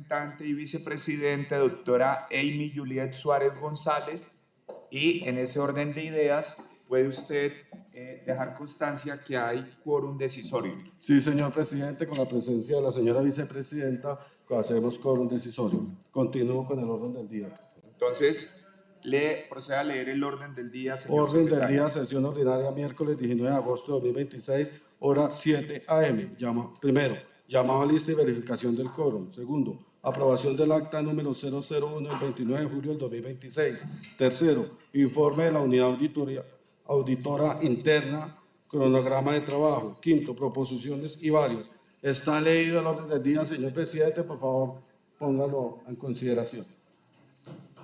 representante y vicepresidente, doctora Amy Juliet Suárez González, y en ese orden de ideas puede usted dejar constancia que hay quórum decisorio. Sí, señor presidente, con la presencia de la señora vicepresidenta, hacemos quórum decisorio. Continúo con el orden del día. Entonces, proceda a leer el orden del día, señor Orden del secretario. día, sesión ordinaria, miércoles 19 de agosto de 2026, hora 7 a.m. Primero, llamado a lista y verificación del quórum. Segundo, aprobación del acta número 001 del 29 de julio del 2026. Tercero, informe de la unidad auditora interna, cronograma de trabajo. Quinto, proposiciones y varios. Está leído el orden del día, señor presidente, por favor, póngalo en consideración.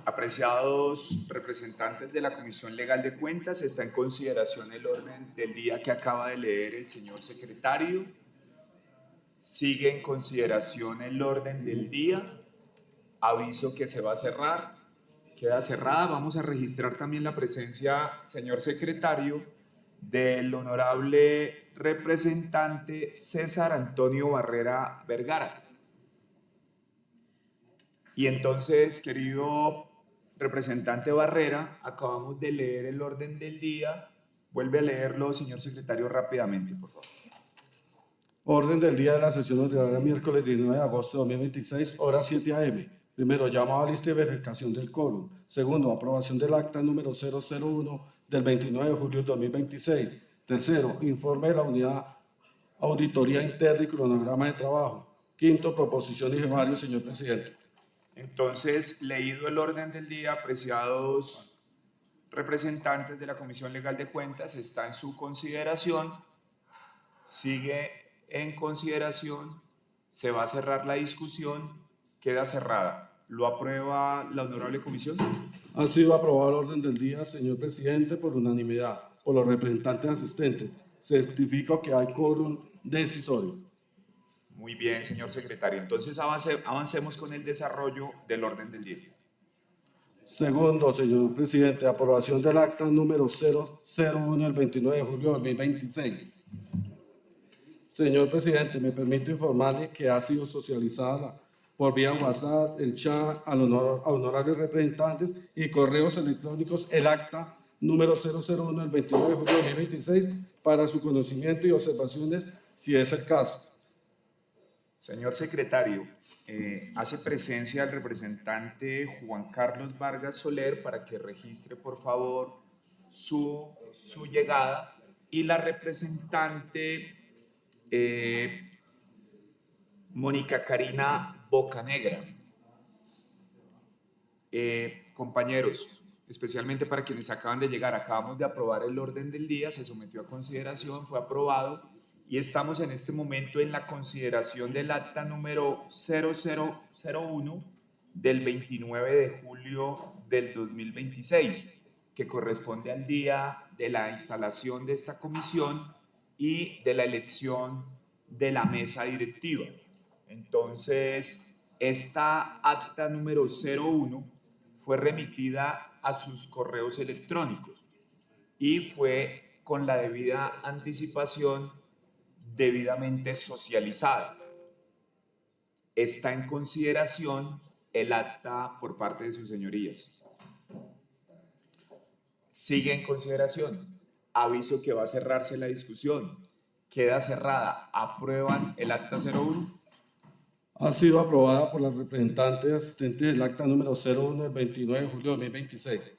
Apreciados representantes de la Comisión Legal de Cuentas, está en consideración el orden del día que acaba de leer el señor secretario. Sigue en consideración el orden del día. Aviso que se va a cerrar. Queda cerrada. Vamos a registrar también la presencia, señor secretario, del honorable representante César Antonio Barrera Vergara. Y entonces, querido representante Barrera, acabamos de leer el orden del día. Vuelve a leerlo, señor secretario, rápidamente, por favor. Orden del día de la sesión ordinaria miércoles 19 de agosto de 2026, hora 7 a.m. Primero, llamado a lista y verificación del quórum. Segundo, aprobación del acta número 001 del 29 de julio del 2026. Tercero, informe de la unidad auditoría interna y cronograma de trabajo. Quinto, proposiciones y varios, señor presidente. Entonces, leído el orden del día, apreciados representantes de la Comisión Legal de Cuentas, está en su consideración, sigue en consideración, se va a cerrar la discusión, queda cerrada. ¿Lo aprueba la honorable comisión? Ha sido aprobado el orden del día, señor presidente, por unanimidad, por los representantes asistentes. Certifico que hay quórum decisorio. Muy bien, señor secretario. Entonces avancemos con el desarrollo del orden del día. Segundo, señor presidente, aprobación del acta número 001 del 29 de julio de 2026. Señor presidente, me permito informarle que ha sido socializada por vía WhatsApp, el chat, a honorarios representantes y correos electrónicos el acta número 001 del 29 de julio de 2026 para su conocimiento y observaciones, si es el caso. Señor secretario, hace presencia el representante Juan Carlos Vargas Soler para que registre, por favor, su llegada, y la representante Mónica Karina Bocanegra. Compañeros, especialmente para quienes acaban de llegar, acabamos de aprobar el orden del día, se sometió a consideración, fue aprobado, y estamos en este momento en la consideración del acta número 0001 del 29 de julio del 2026, que corresponde al día de la instalación de esta comisión y de la elección de la mesa directiva. Entonces, esta acta número 01 fue remitida a sus correos electrónicos y fue con la debida anticipación debidamente socializada. Está en consideración el acta por parte de sus señorías. Sigue en consideración. Aviso que va a cerrarse la discusión. Queda cerrada. ¿Aprueban el acta 01? Ha sido aprobada por la representante asistente del acta número 01 del 29 de julio de 2026.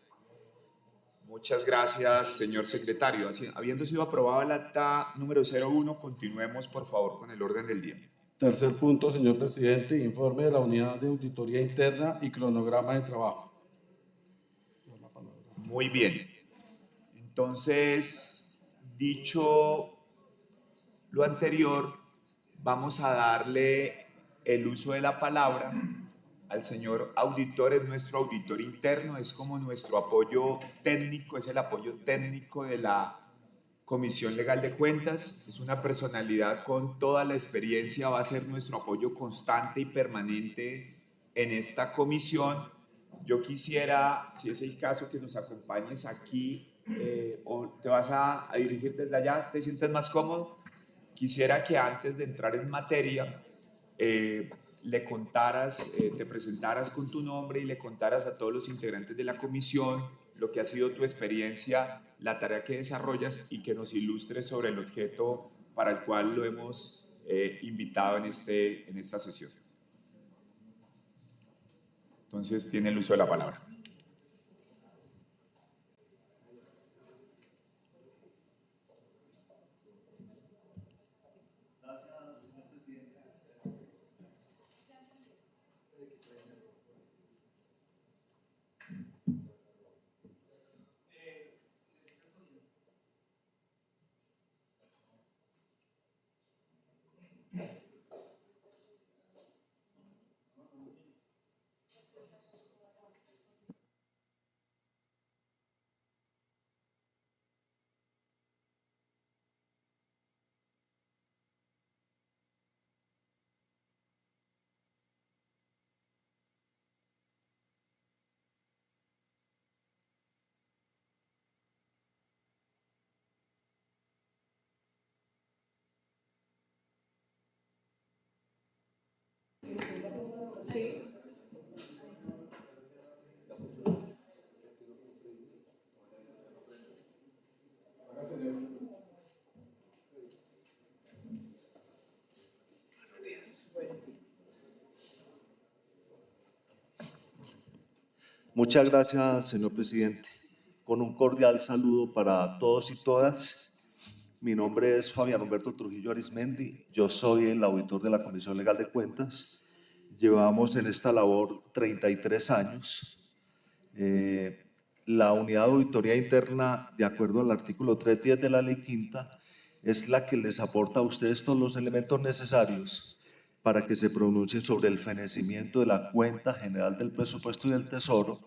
Muchas gracias, señor secretario. Habiendo sido aprobado el acta número 01, continuemos, por favor, con el orden del día. Tercer punto, señor presidente, informe de la unidad de auditoría interna y cronograma de trabajo. Muy bien. Entonces, dicho lo anterior, vamos a darle el uso de la palabra al señor auditor. Es nuestro auditor interno, es como nuestro apoyo técnico, es el apoyo técnico de la Comisión Legal de Cuentas. Es una personalidad con toda la experiencia, va a ser nuestro apoyo constante y permanente en esta comisión. Yo quisiera, si es el caso, que nos acompañes aquí, o te vas a dirigir desde allá, te sientes más cómodo. Quisiera que antes de entrar en materia, le contaras, te presentaras con tu nombre y le contaras a todos los integrantes de la comisión lo que ha sido tu experiencia, la tarea que desarrollas y que nos ilustres sobre el objeto para el cual lo hemos invitado en esta sesión. Entonces, tiene el uso de la palabra. Sí. Muchas gracias, señor presidente. Con un cordial saludo para todos y todas. Mi nombre es Fabián Humberto Trujillo Arizmendi. Yo soy el auditor de la Comisión Legal de Cuentas. Llevamos en esta labor 33 años. La unidad de auditoría interna, de acuerdo al artículo 310 de la Ley Quinta, es la que les aporta a ustedes todos los elementos necesarios para que se pronuncie sobre el fenecimiento de la cuenta general del presupuesto y del Tesoro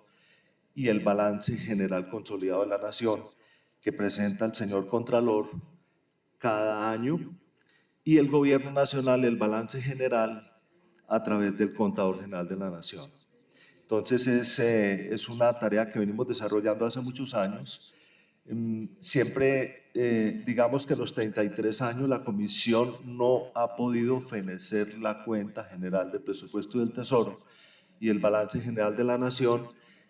y el balance general consolidado de la Nación que presenta el señor Contralor cada año y el Gobierno Nacional el balance general a través del Contador General de la Nación. Entonces es una tarea que venimos desarrollando hace muchos años. Siempre, digamos que en los 33 años la Comisión no ha podido fenecer la cuenta general del presupuesto y del Tesoro y el balance general de la Nación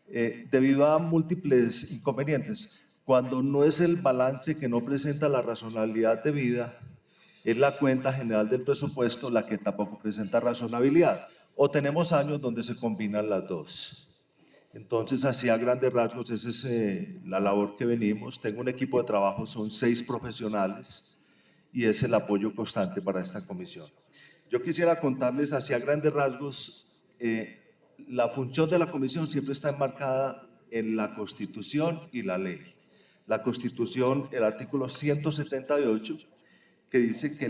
debido a múltiples inconvenientes. Cuando no es el balance que no presenta la razonabilidad debida, es la cuenta general del presupuesto la que tampoco presenta razonabilidad. O tenemos años donde se combinan las dos. Entonces, así a grandes rasgos, esa es la labor que venimos. Tengo un equipo de trabajo, son 6 profesionales y es el apoyo constante para esta comisión. Yo quisiera contarles así a grandes rasgos, la función de la comisión siempre está enmarcada en la Constitución y la ley. La Constitución, el artículo 178, que dice que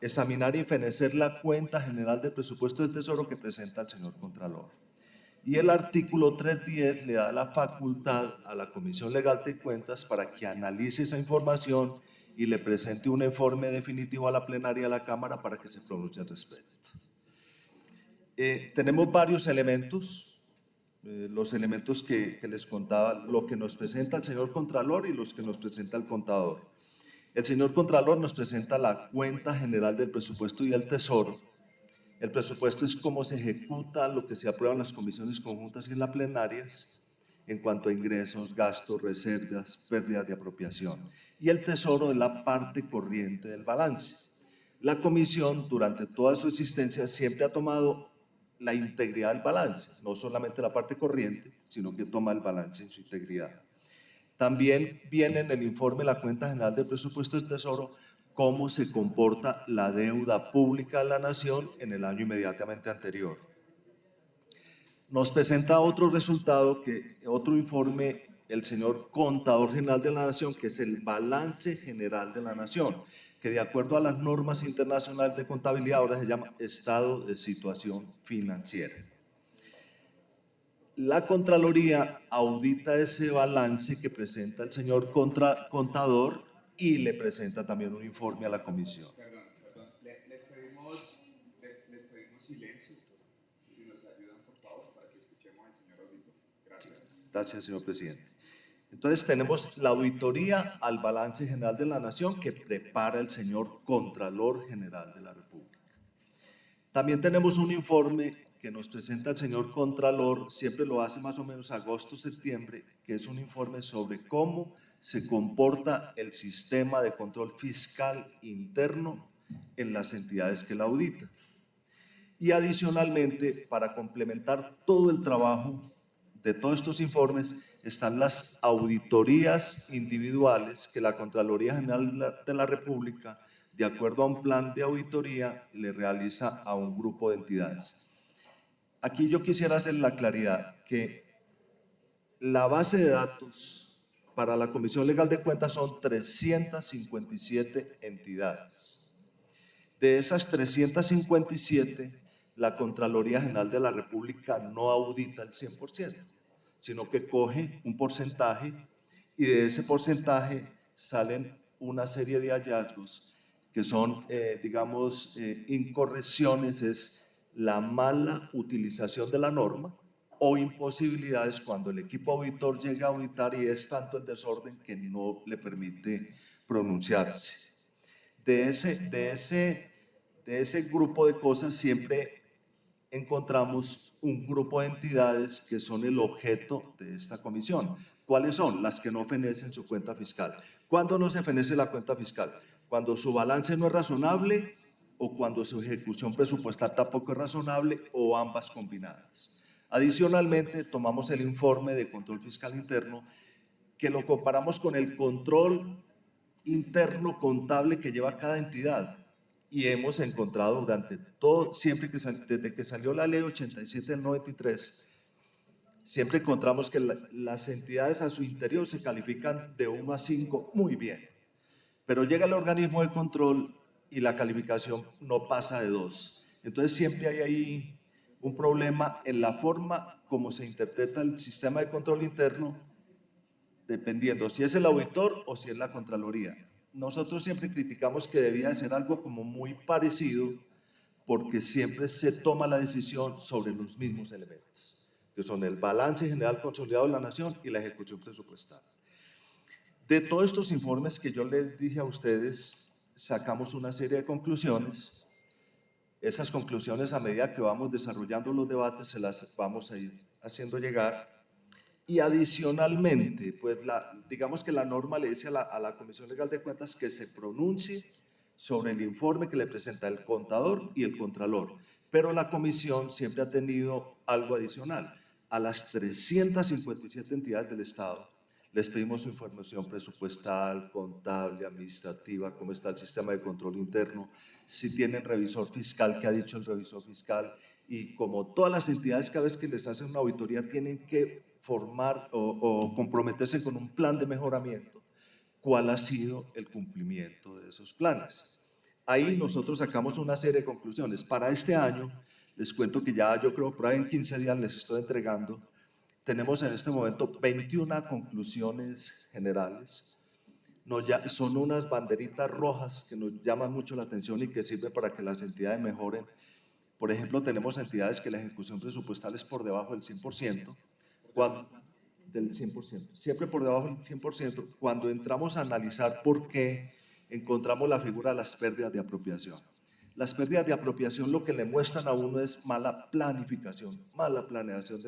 examinar y fenecer la cuenta general del presupuesto del Tesoro que presenta el señor Contralor. Y el artículo 310 le da la facultad a la Comisión Legal de Cuentas para que analice esa información y le presente un informe definitivo a la plenaria de la Cámara para que se pronuncie al respecto. Tenemos varios elementos, los elementos que les contaba, lo que nos presenta el señor Contralor y los que nos presenta el contador. El señor Contralor nos presenta la cuenta general del presupuesto y del Tesoro. El presupuesto es cómo se ejecuta lo que se aprueba en las comisiones conjuntas y en las plenarias en cuanto a ingresos, gastos, reservas, pérdidas de apropiación. Y el Tesoro es la parte corriente del balance. La comisión, durante toda su existencia, siempre ha tomado la integridad del balance, no solamente la parte corriente, sino que toma el balance en su integridad. También viene en el informe la cuenta general del presupuesto del Tesoro cómo se comporta la deuda pública de la Nación en el año inmediatamente anterior. Nos presenta otro resultado, otro informe, el señor Contador General de la Nación, que es el balance general de la Nación, que de acuerdo a las normas internacionales de contabilidad ahora se llama estado de situación financiera. La Contraloría audita ese balance que presenta el señor contador y le presenta también un informe a la comisión. Perdón. Les pedimos silencio, si nos ayudan, por favor, para que escuchemos al señor auditor. Gracias. Gracias, señor presidente. Entonces tenemos la auditoría al balance general de la Nación que prepara el señor Contralor General de la República. También tenemos un informe que nos presenta el señor Contralor, siempre lo hace más o menos agosto, septiembre, que es un informe sobre cómo se comporta el sistema de control fiscal interno en las entidades que la auditan. Y adicionalmente, para complementar todo el trabajo de todos estos informes, están las auditorías individuales que la Contraloría General de la República, de acuerdo a un plan de auditoría, le realiza a un grupo de entidades. Aquí yo quisiera hacer la claridad que la base de datos para la Comisión Legal de Cuentas son 357 entidades. De esas 357, la Contraloría General de la República no audita el 100%, sino que coge un porcentaje y de ese porcentaje salen una serie de hallazgos que son, incorrecciones, es la mala utilización de la norma o imposibilidades cuando el equipo auditor llega a auditar y es tanto el desorden que no le permite pronunciarse. De ese grupo de cosas siempre encontramos un grupo de entidades que son el objeto de esta comisión. ¿Cuáles son? Las que no fenecen su cuenta fiscal. ¿Cuándo no se fenece la cuenta fiscal? Cuando su balance no es razonable o cuando su ejecución presupuestal tampoco es razonable o ambas combinadas. Adicionalmente, tomamos el informe de control fiscal interno que lo comparamos con el control interno contable que lleva cada entidad. Y hemos encontrado durante todo, desde que salió la ley 87 del 93, siempre encontramos que las entidades a su interior se califican de 1 a 5 muy bien. Pero llega el organismo de control y la calificación no pasa de 2. Entonces siempre hay ahí un problema en la forma como se interpreta el sistema de control interno, dependiendo si es el auditor o si es la Contraloría. Nosotros siempre criticamos que debía ser algo como muy parecido porque siempre se toma la decisión sobre los mismos elementos, que son el balance general consolidado de la nación y la ejecución presupuestal. De todos estos informes que yo les dije a ustedes, sacamos una serie de conclusiones. Esas conclusiones, a medida que vamos desarrollando los debates, se las vamos a ir haciendo llegar. Y adicionalmente, pues digamos que la norma le dice a la Comisión Legal de Cuentas que se pronuncie sobre el informe que le presenta el contador y el contralor. Pero la comisión siempre ha tenido algo adicional. A las 357 entidades del Estado les pedimos su información presupuestal, contable, administrativa, cómo está el sistema de control interno, si tienen revisor fiscal, qué ha dicho el revisor fiscal, y como todas las entidades cada vez que les hacen una auditoría tienen que formar o comprometerse con un plan de mejoramiento, cuál ha sido el cumplimiento de esos planes. Ahí nosotros sacamos una serie de conclusiones. Para este año, les cuento que ya yo creo por ahí en 15 días les estoy entregando. Tenemos en este momento 21 conclusiones generales. Son unas banderitas rojas que nos llaman mucho la atención y que sirven para que las entidades mejoren. Por ejemplo, tenemos entidades que la ejecución presupuestal es por debajo del 100%, del 100%, siempre por debajo del 100%. Cuando entramos a analizar por qué, encontramos la figura de las pérdidas de apropiación. Las pérdidas de apropiación lo que le muestran a uno es mala planificación, mala planeación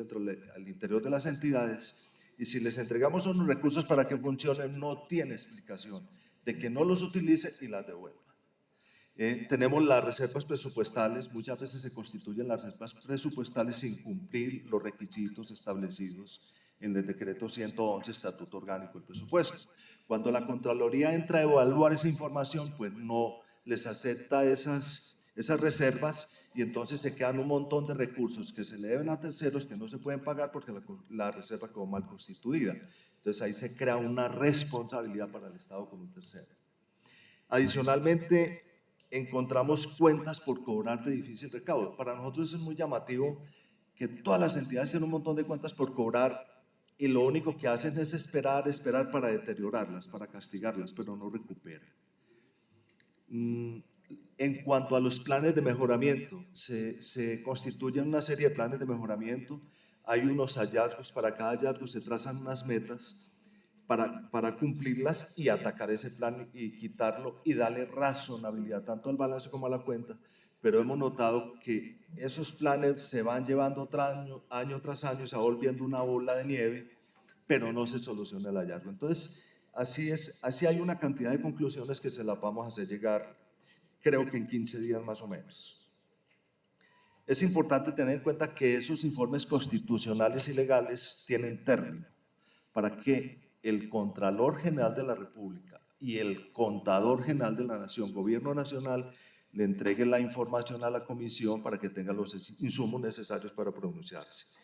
al interior de las entidades. Y si les entregamos unos recursos para que funcionen, no tiene explicación de que no los utilice y las devuelva. Tenemos las reservas presupuestales, muchas veces se constituyen las reservas presupuestales sin cumplir los requisitos establecidos en el decreto 111, Estatuto Orgánico del Presupuesto. Cuando la Contraloría entra a evaluar esa información, pues no les acepta esas reservas y entonces se quedan un montón de recursos que se le deben a terceros que no se pueden pagar porque la reserva quedó mal constituida. Entonces ahí se crea una responsabilidad para el Estado con un tercero. Adicionalmente, encontramos cuentas por cobrar de difícil recaudo. Para nosotros es muy llamativo que todas las entidades tienen un montón de cuentas por cobrar y lo único que hacen es esperar para deteriorarlas, para castigarlas, pero no recuperan. En cuanto a los planes de mejoramiento, se constituyen una serie de planes de mejoramiento, hay unos hallazgos, para cada hallazgo se trazan unas metas para cumplirlas y atacar ese plan y quitarlo y darle razonabilidad tanto al balance como a la cuenta, pero hemos notado que esos planes se van llevando año tras año, se va volviendo una bola de nieve, pero no se soluciona el hallazgo. Entonces, así hay una cantidad de conclusiones que se las vamos a hacer llegar, creo que en 15 días más o menos. Es importante tener en cuenta que esos informes constitucionales y legales tienen término para que el Contralor General de la República y el Contador General de la Nación, Gobierno Nacional, le entreguen la información a la comisión para que tenga los insumos necesarios para pronunciarse.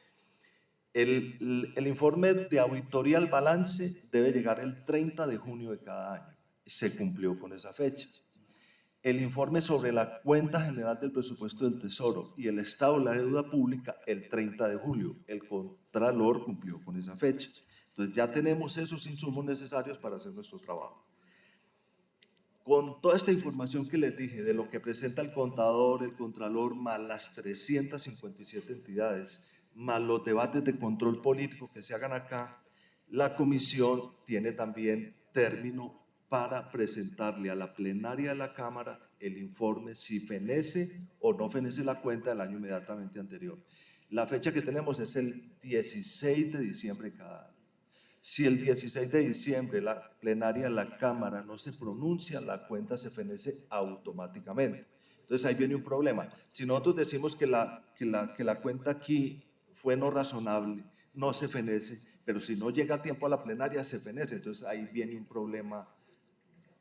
El informe de auditoría al balance debe llegar el 30 de junio de cada año. Se cumplió con esa fecha. El informe sobre la cuenta general del presupuesto del Tesoro y el estado de la deuda pública el 30 de julio. El Contralor cumplió con esa fecha. Entonces ya tenemos esos insumos necesarios para hacer nuestro trabajo. Con toda esta información que les dije de lo que presenta el contador, el contralor, más las 357 entidades, más los debates de control político que se hagan acá, la comisión tiene también término para presentarle a la plenaria de la Cámara el informe si fenece o no fenece la cuenta del año inmediatamente anterior. La fecha que tenemos es el 16 de diciembre cada año. Si el 16 de diciembre la plenaria de la Cámara no se pronuncia, la cuenta se fenece automáticamente. Entonces ahí viene un problema. Si nosotros decimos que la cuenta aquí fue no razonable, no se fenece, pero si no llega a tiempo a la plenaria, se fenece. Entonces ahí viene un problema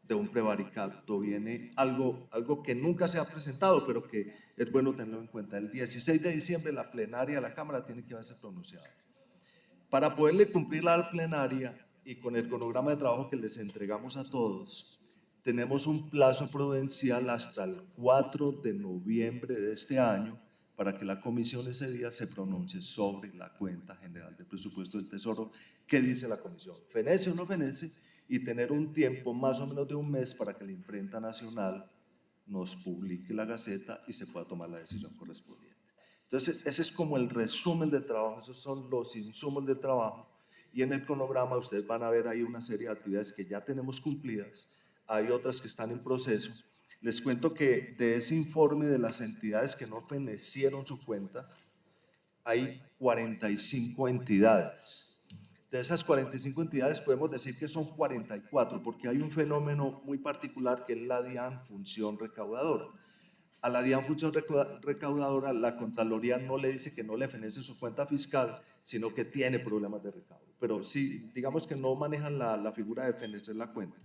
de un prevaricato, viene algo que nunca se ha presentado, pero que es bueno tenerlo en cuenta. El 16 de diciembre la plenaria de la Cámara tiene que haberse pronunciado. Para poderle cumplir la plenaria y con el cronograma de trabajo que les entregamos a todos, tenemos un plazo prudencial hasta el 4 de noviembre de este año para que la comisión ese día se pronuncie sobre la cuenta general del presupuesto del Tesoro. ¿Qué dice la comisión? ¿Fenece o no fenece? Y tener un tiempo más o menos de un mes para que la imprenta nacional nos publique la Gaceta y se pueda tomar la decisión correspondiente. Entonces, ese es como el resumen del trabajo, esos son los insumos del trabajo. Y en el cronograma ustedes van a ver ahí una serie de actividades que ya tenemos cumplidas, hay otras que están en proceso. Les cuento que de ese informe de las entidades que no fenecieron su cuenta, hay 45 entidades. De esas 45 entidades podemos decir que son 44, porque hay un fenómeno muy particular que es la DIAN función recaudadora. A la DIAN función recaudadora, la Contraloría no le dice que no le fenece su cuenta fiscal, sino que tiene problemas de recaudo. Pero sí, digamos que no manejan la figura de fenecer la cuenta.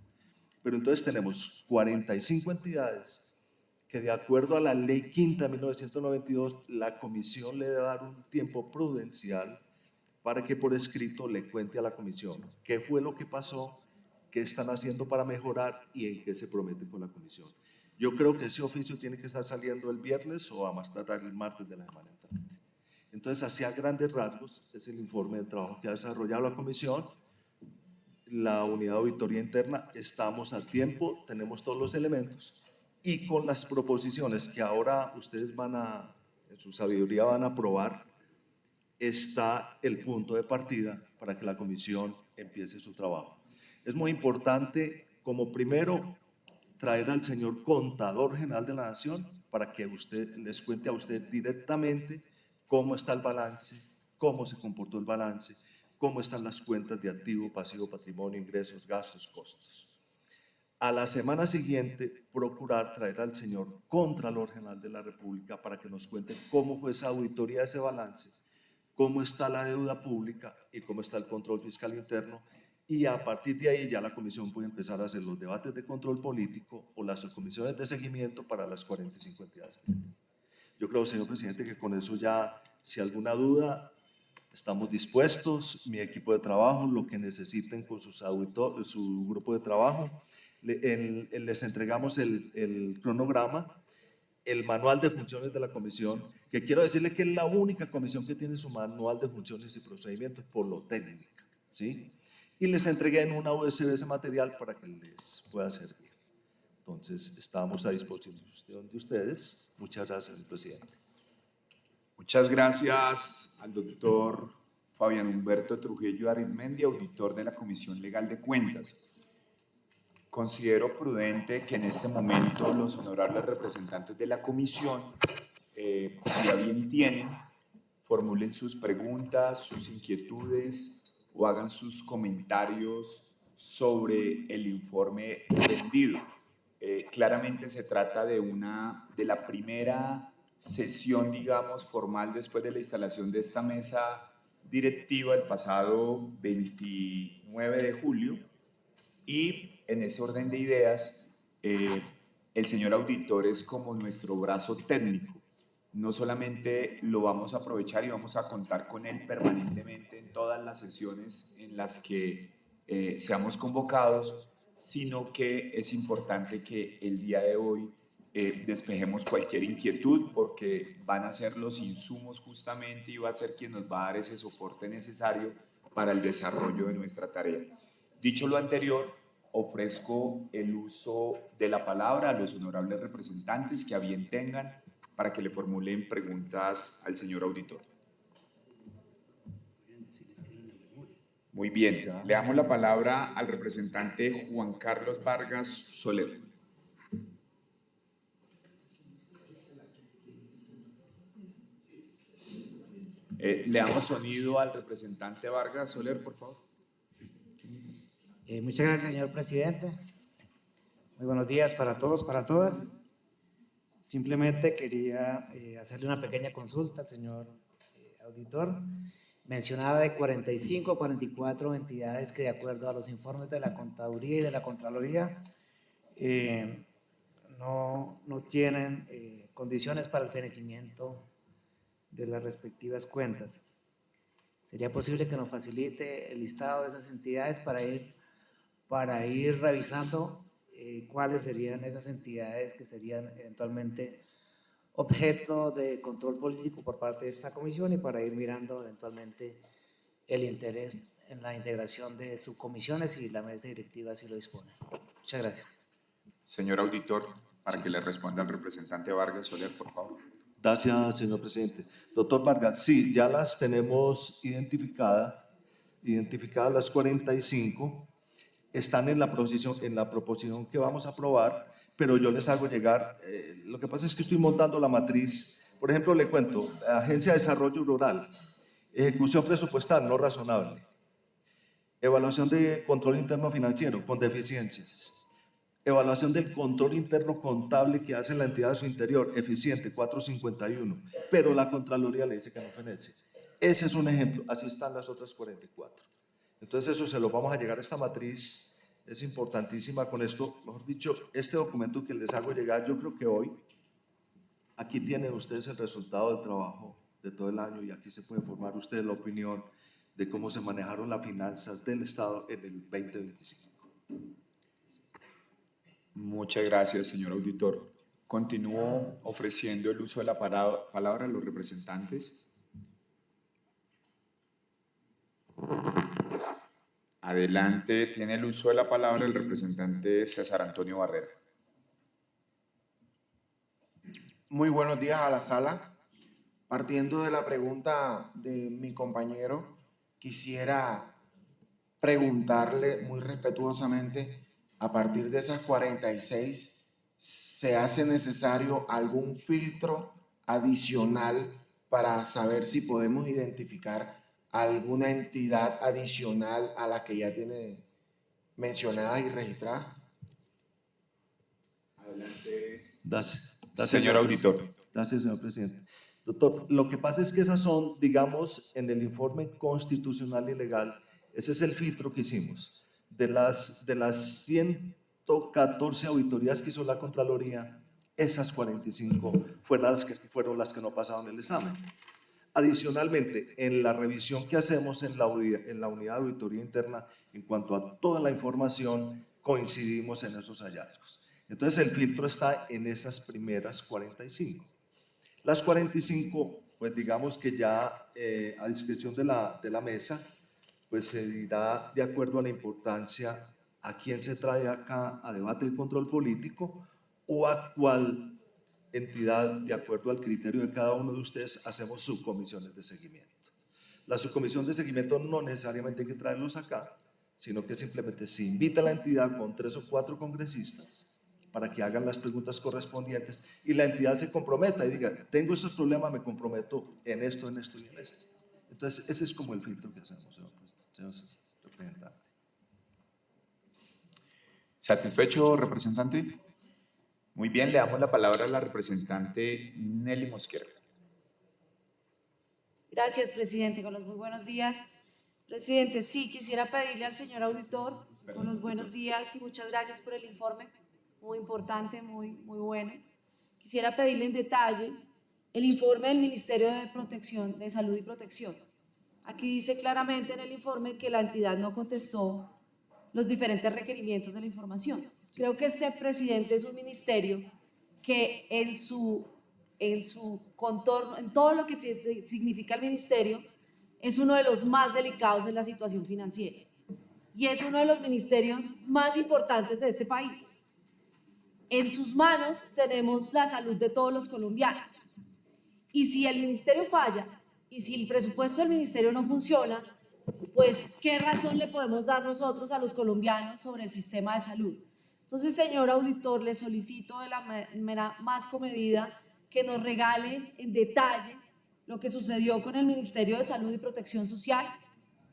Pero entonces tenemos 45 entidades que de acuerdo a la Ley Quinta de 1992, la Comisión le debe dar un tiempo prudencial para que por escrito le cuente a la Comisión qué fue lo que pasó, qué están haciendo para mejorar y en qué se prometen con la Comisión. Yo creo que ese oficio tiene que estar saliendo el viernes o a más tardar el martes de la semana entrante. Entonces, así a grandes rasgos, es el informe de trabajo que ha desarrollado la Comisión. La unidad de auditoría interna, estamos a tiempo, tenemos todos los elementos y con las proposiciones que ahora ustedes en su sabiduría van a aprobar, está el punto de partida para que la comisión empiece su trabajo. Es muy importante, como primero, traer al señor Contador General de la Nación para que usted les cuente a usted directamente cómo está el balance, cómo se comportó el balance, cómo están las cuentas de activo, pasivo, patrimonio, ingresos, gastos, costos. A la semana siguiente, procurar traer al señor Contralor General de la República para que nos cuente cómo fue esa auditoría de ese balance, cómo está la deuda pública y cómo está el control fiscal interno. Y a partir de ahí ya la comisión puede empezar a hacer los debates de control político o las subcomisiones de seguimiento para las 45 entidades. Yo creo, señor presidente, que con eso ya, si alguna duda, estamos dispuestos, mi equipo de trabajo, lo que necesiten con su grupo de trabajo. Les entregamos el cronograma, el manual de funciones de la comisión, que quiero decirle que es la única comisión que tiene su manual de funciones y procedimientos por lo técnico, ¿sí? Y les entregué en una USB ese material para que les pueda servir. Entonces, estamos a disposición de ustedes. Muchas gracias, señor presidente. Muchas gracias al doctor Fabián Humberto Trujillo Arizmendi, auditor de la Comisión Legal de Cuentas. Considero prudente que en este momento los honorables representantes de la comisión, si a bien tienen, formulen sus preguntas, sus inquietudes o hagan sus comentarios sobre el informe rendido. Claramente se trata de la primera sesión, digamos, formal después de la instalación de esta mesa directiva el pasado 29 de julio y en ese orden de ideas, el señor auditor es como nuestro brazo técnico. No solamente lo vamos a aprovechar y vamos a contar con él permanentemente en todas las sesiones en las que seamos convocados, sino que es importante que el día de hoy despejemos cualquier inquietud porque van a ser los insumos justamente y va a ser quien nos va a dar ese soporte necesario para el desarrollo de nuestra tarea. Dicho lo anterior, ofrezco el uso de la palabra a los honorables representantes que a bien tengan para que le formulen preguntas al señor auditor. Muy bien, le damos la palabra al representante Juan Carlos Vargas Soler. Le damos sonido al representante Vargas Soler, por favor. Muchas gracias, señor presidente. Muy buenos días para todos, para todas. Simplemente quería hacerle una pequeña consulta al señor auditor. Mencionaba de 45 o 44 entidades que de acuerdo a los informes de la Contaduría y de la Contraloría no tienen condiciones para el fenecimiento de las respectivas cuentas. ¿Sería posible que nos facilite el listado de esas entidades para ir revisando cuáles serían esas entidades que serían eventualmente objeto de control político por parte de esta comisión y para ir mirando eventualmente el interés en la integración de subcomisiones y la mesa directiva si lo dispone? Muchas gracias. Señor auditor, para que le responda al representante Vargas Soler, por favor. Gracias, señor presidente. Doctor Vargas, sí, ya las tenemos identificadas las 45, están en la proposición que vamos a aprobar, pero yo les hago llegar, lo que pasa es que estoy montando la matriz, por ejemplo, le cuento, Agencia de Desarrollo Rural, ejecución presupuestal no razonable, evaluación de control interno financiero con deficiencias, evaluación del control interno contable que hace la entidad de su interior, eficiente, 451, pero la Contraloría le dice que no fenece. Ese es un ejemplo, así están las otras 44. Entonces eso se lo vamos a llegar a esta matriz, es importantísima con esto, mejor dicho, este documento que les hago llegar, yo creo que hoy, aquí tienen ustedes el resultado del trabajo de todo el año y aquí se puede formar ustedes la opinión de cómo se manejaron las finanzas del Estado en el 2025. Muchas gracias, señor auditor. Continúo ofreciendo el uso de la palabra a los representantes. Adelante, tiene el uso de la palabra el representante César Antonio Barrera. Muy buenos días a la sala. Partiendo de la pregunta de mi compañero, quisiera preguntarle muy respetuosamente, a partir de esas 46, ¿se hace necesario algún filtro adicional para saber si podemos identificar alguna entidad adicional a la que ya tiene mencionada y registrada? Adelante. Gracias. Señor auditor. Gracias, señor presidente. Doctor, lo que pasa es que esas son, digamos, en el informe constitucional y legal, ese es el filtro que hicimos. De las 114 auditorías que hizo la Contraloría, esas 45 fueron las que no pasaron el examen. Adicionalmente, en la revisión que hacemos en la unidad de auditoría interna, en cuanto a toda la información, coincidimos en esos hallazgos. Entonces, el filtro está en esas primeras 45. Las 45, pues digamos que ya a discreción de la mesa, pues se dirá de acuerdo a la importancia a quién se trae acá a debate de control político o a cuál entidad, de acuerdo al criterio de cada uno de ustedes, hacemos subcomisiones de seguimiento. La subcomisión de seguimiento no necesariamente hay que traerlos acá, sino que simplemente se invita a la entidad con 3 o 4 congresistas para que hagan las preguntas correspondientes y la entidad se comprometa y diga, tengo estos problemas, me comprometo en esto y en esto. Entonces, ese es como el filtro que hacemos, señor representante. ¿Satisfecho, representante? Muy bien, le damos la palabra a la representante Nelly Mosquera. Gracias, presidente. Con los muy buenos días. Presidente, sí, quisiera pedirle al señor auditor, con los buenos días y muchas gracias por el informe, muy importante, muy bueno. Quisiera pedirle en detalle el informe del Ministerio de Salud y Protección. Aquí dice claramente en el informe que la entidad no contestó los diferentes requerimientos de la información. Creo que este, presidente, es un ministerio que en su contorno, en todo lo que significa el ministerio, es uno de los más delicados en la situación financiera y es uno de los ministerios más importantes de este país. En sus manos tenemos la salud de todos los colombianos y si el ministerio falla y si el presupuesto del ministerio no funciona, pues ¿qué razón le podemos dar nosotros a los colombianos sobre el sistema de salud? Entonces, señor auditor, le solicito de la manera más comedida que nos regalen en detalle lo que sucedió con el Ministerio de Salud y Protección Social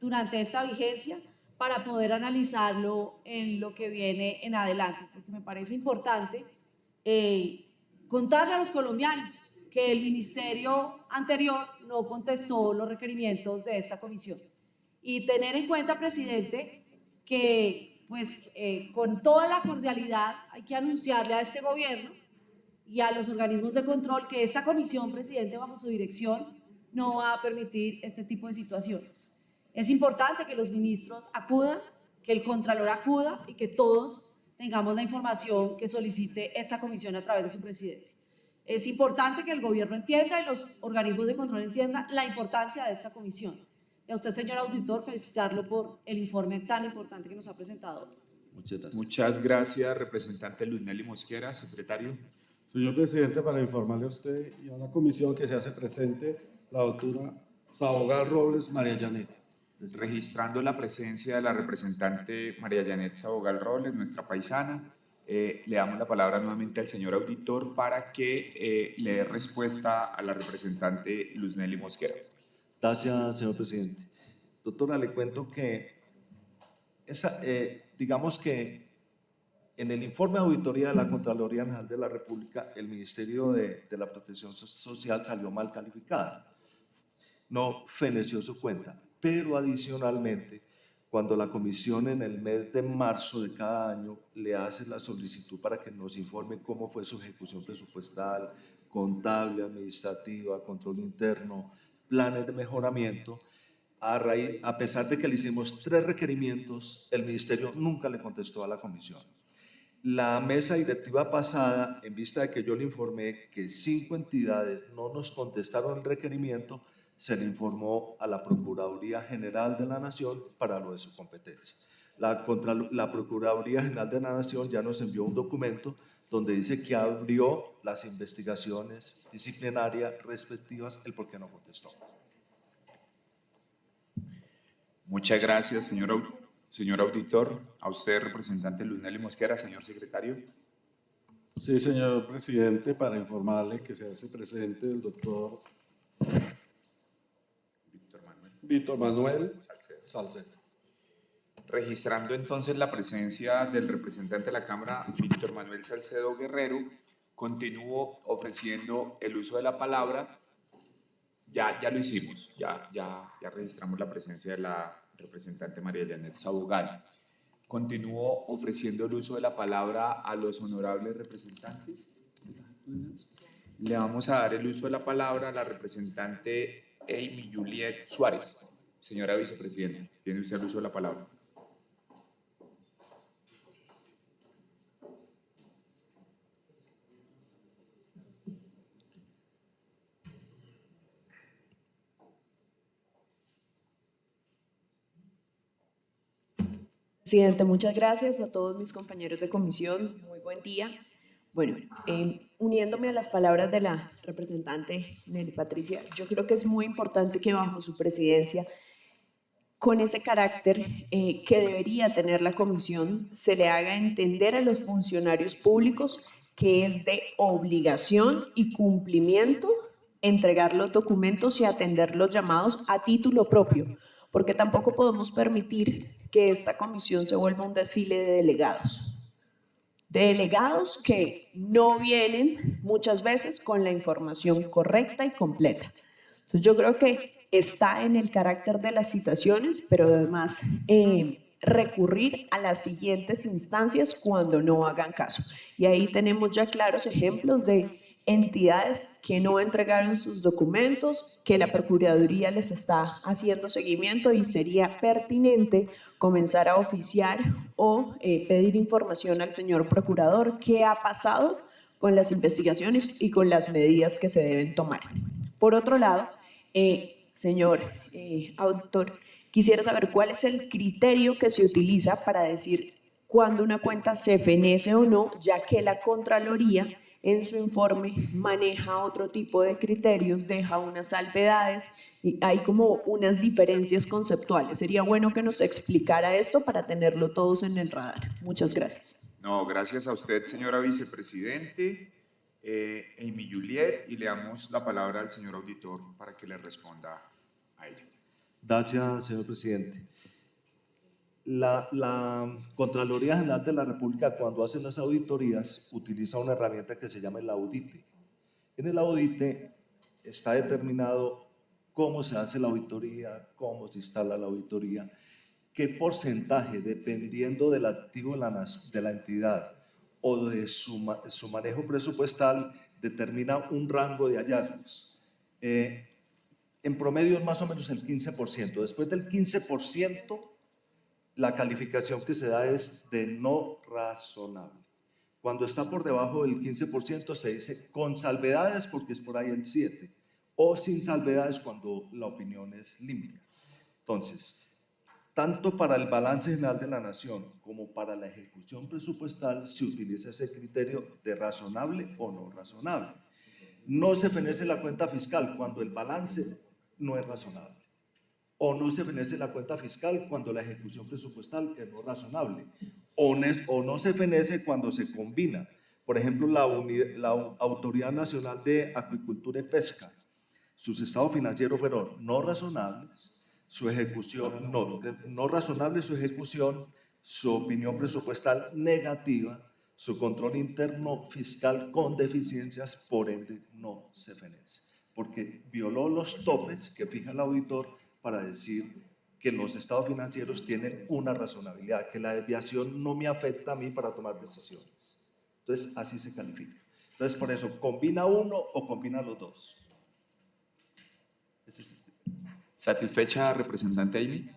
durante esta vigencia para poder analizarlo en lo que viene en adelante, porque me parece importante contarle a los colombianos que el ministerio anterior no contestó los requerimientos de esta comisión. Y tener en cuenta, presidente, que pues con toda la cordialidad hay que anunciarle a este gobierno y a los organismos de control que esta comisión, presidente, bajo su dirección, no va a permitir este tipo de situaciones. Es importante que los ministros acudan, que el contralor acuda y que todos tengamos la información que solicite esta comisión a través de su presidencia. Es importante que el gobierno entienda y los organismos de control entiendan la importancia de esta comisión. Y a usted, señor auditor, felicitarlo por el informe tan importante que nos ha presentado hoy. Muchas gracias. Muchas gracias, representante Luz Nelly Mosquera. Secretario. Señor presidente, para informarle a usted y a la comisión que se hace presente la doctora Sabogal Robles María Janet. Registrando la presencia de la representante María Janet Sabogal Robles, nuestra paisana, le damos la palabra nuevamente al señor auditor para que le dé respuesta a la representante Luz Nelly Mosquera. Gracias, señor presidente. Doctora, le cuento que digamos que en el informe de auditoría de la Contraloría General de la República, el Ministerio de la Protección Social salió mal calificada, no feneció su cuenta, pero adicionalmente, cuando la comisión en el mes de marzo de cada año le hace la solicitud para que nos informe cómo fue su ejecución presupuestal, contable, administrativa, control interno, planes de mejoramiento, a pesar de que le hicimos 3 requerimientos, el ministerio nunca le contestó a la comisión. La mesa directiva pasada, en vista de que yo le informé que 5 entidades no nos contestaron el requerimiento, se le informó a la Procuraduría General de la Nación para lo de su competencia. La Procuraduría General de la Nación ya nos envió un documento donde dice que abrió las investigaciones disciplinarias respectivas, el por qué no contestó. Muchas gracias, señor auditor. A usted, representante Luz Nelly Mosquera. Señor secretario. Sí, señor presidente, para informarle que se hace presente el doctor Víctor Manuel Salcedo. Registrando entonces la presencia del representante de la Cámara, Víctor Manuel Salcedo Guerrero, continúo ofreciendo el uso de la palabra. Ya lo hicimos, ya registramos la presencia de la representante María Janet Sabogal. Continúo ofreciendo el uso de la palabra a los honorables representantes. Le vamos a dar el uso de la palabra a la representante Amy Juliet Suárez. Señora vicepresidenta, tiene usted el uso de la palabra. Presidente, muchas gracias a todos mis compañeros de comisión. Muy buen día. Bueno, uniéndome a las palabras de la representante Nelly Patricia, yo creo que es muy importante que bajo su presidencia con ese carácter que debería tener la comisión, se le haga entender a los funcionarios públicos que es de obligación y cumplimiento entregar los documentos y atender los llamados a título propio, porque tampoco podemos permitir que esta comisión se vuelva un desfile de delegados que no vienen muchas veces con la información correcta y completa. Entonces yo creo que está en el carácter de las citaciones, pero además recurrir a las siguientes instancias cuando no hagan caso. Y ahí tenemos ya claros ejemplos de entidades que no entregaron sus documentos, que la Procuraduría les está haciendo seguimiento y sería pertinente comenzar a oficiar o pedir información al señor Procurador qué ha pasado con las investigaciones y con las medidas que se deben tomar. Por otro lado, señor auditor, quisiera saber cuál es el criterio que se utiliza para decir cuándo una cuenta se fenece o no, ya que la Contraloría en su informe maneja otro tipo de criterios, deja unas salvedades y hay como unas diferencias conceptuales. Sería bueno que nos explicara esto para tenerlo todos en el radar. Muchas gracias. No, gracias a usted, señora vicepresidente, Amy Juliet, y le damos la palabra al señor auditor para que le responda a ella. Gracias, señor presidente. La Contraloría General de la República, cuando hace las auditorías, utiliza una herramienta que se llama el audite. En el audite está determinado cómo se hace la auditoría, cómo se instala la auditoría, qué porcentaje, dependiendo del activo de la entidad o de su manejo presupuestal, determina un rango de hallazgos. En promedio es más o menos el 15%. Después del 15%, la calificación que se da es de no razonable. Cuando está por debajo del 15% se dice con salvedades porque es por ahí el 7%, o sin salvedades cuando la opinión es límite. Entonces, tanto para el balance general de la nación como para la ejecución presupuestal se utiliza ese criterio de razonable o no razonable. No se fenece la cuenta fiscal cuando el balance no es razonable. O no se fenece la cuenta fiscal cuando la ejecución presupuestal es no razonable, o no se fenece cuando se combina. Por ejemplo, la Autoridad Nacional de Acuicultura y Pesca, sus estados financieros fueron no razonables, su ejecución, no razonable su ejecución, su opinión presupuestal negativa, su control interno fiscal con deficiencias, por ende no se fenece, porque violó los topes que fija el auditor para decir que los estados financieros tienen una razonabilidad, que la desviación no me afecta a mí para tomar decisiones. Entonces, así se califica. Entonces, por eso, ¿combina uno o combina los dos? ¿Satisfecha, representante Amy?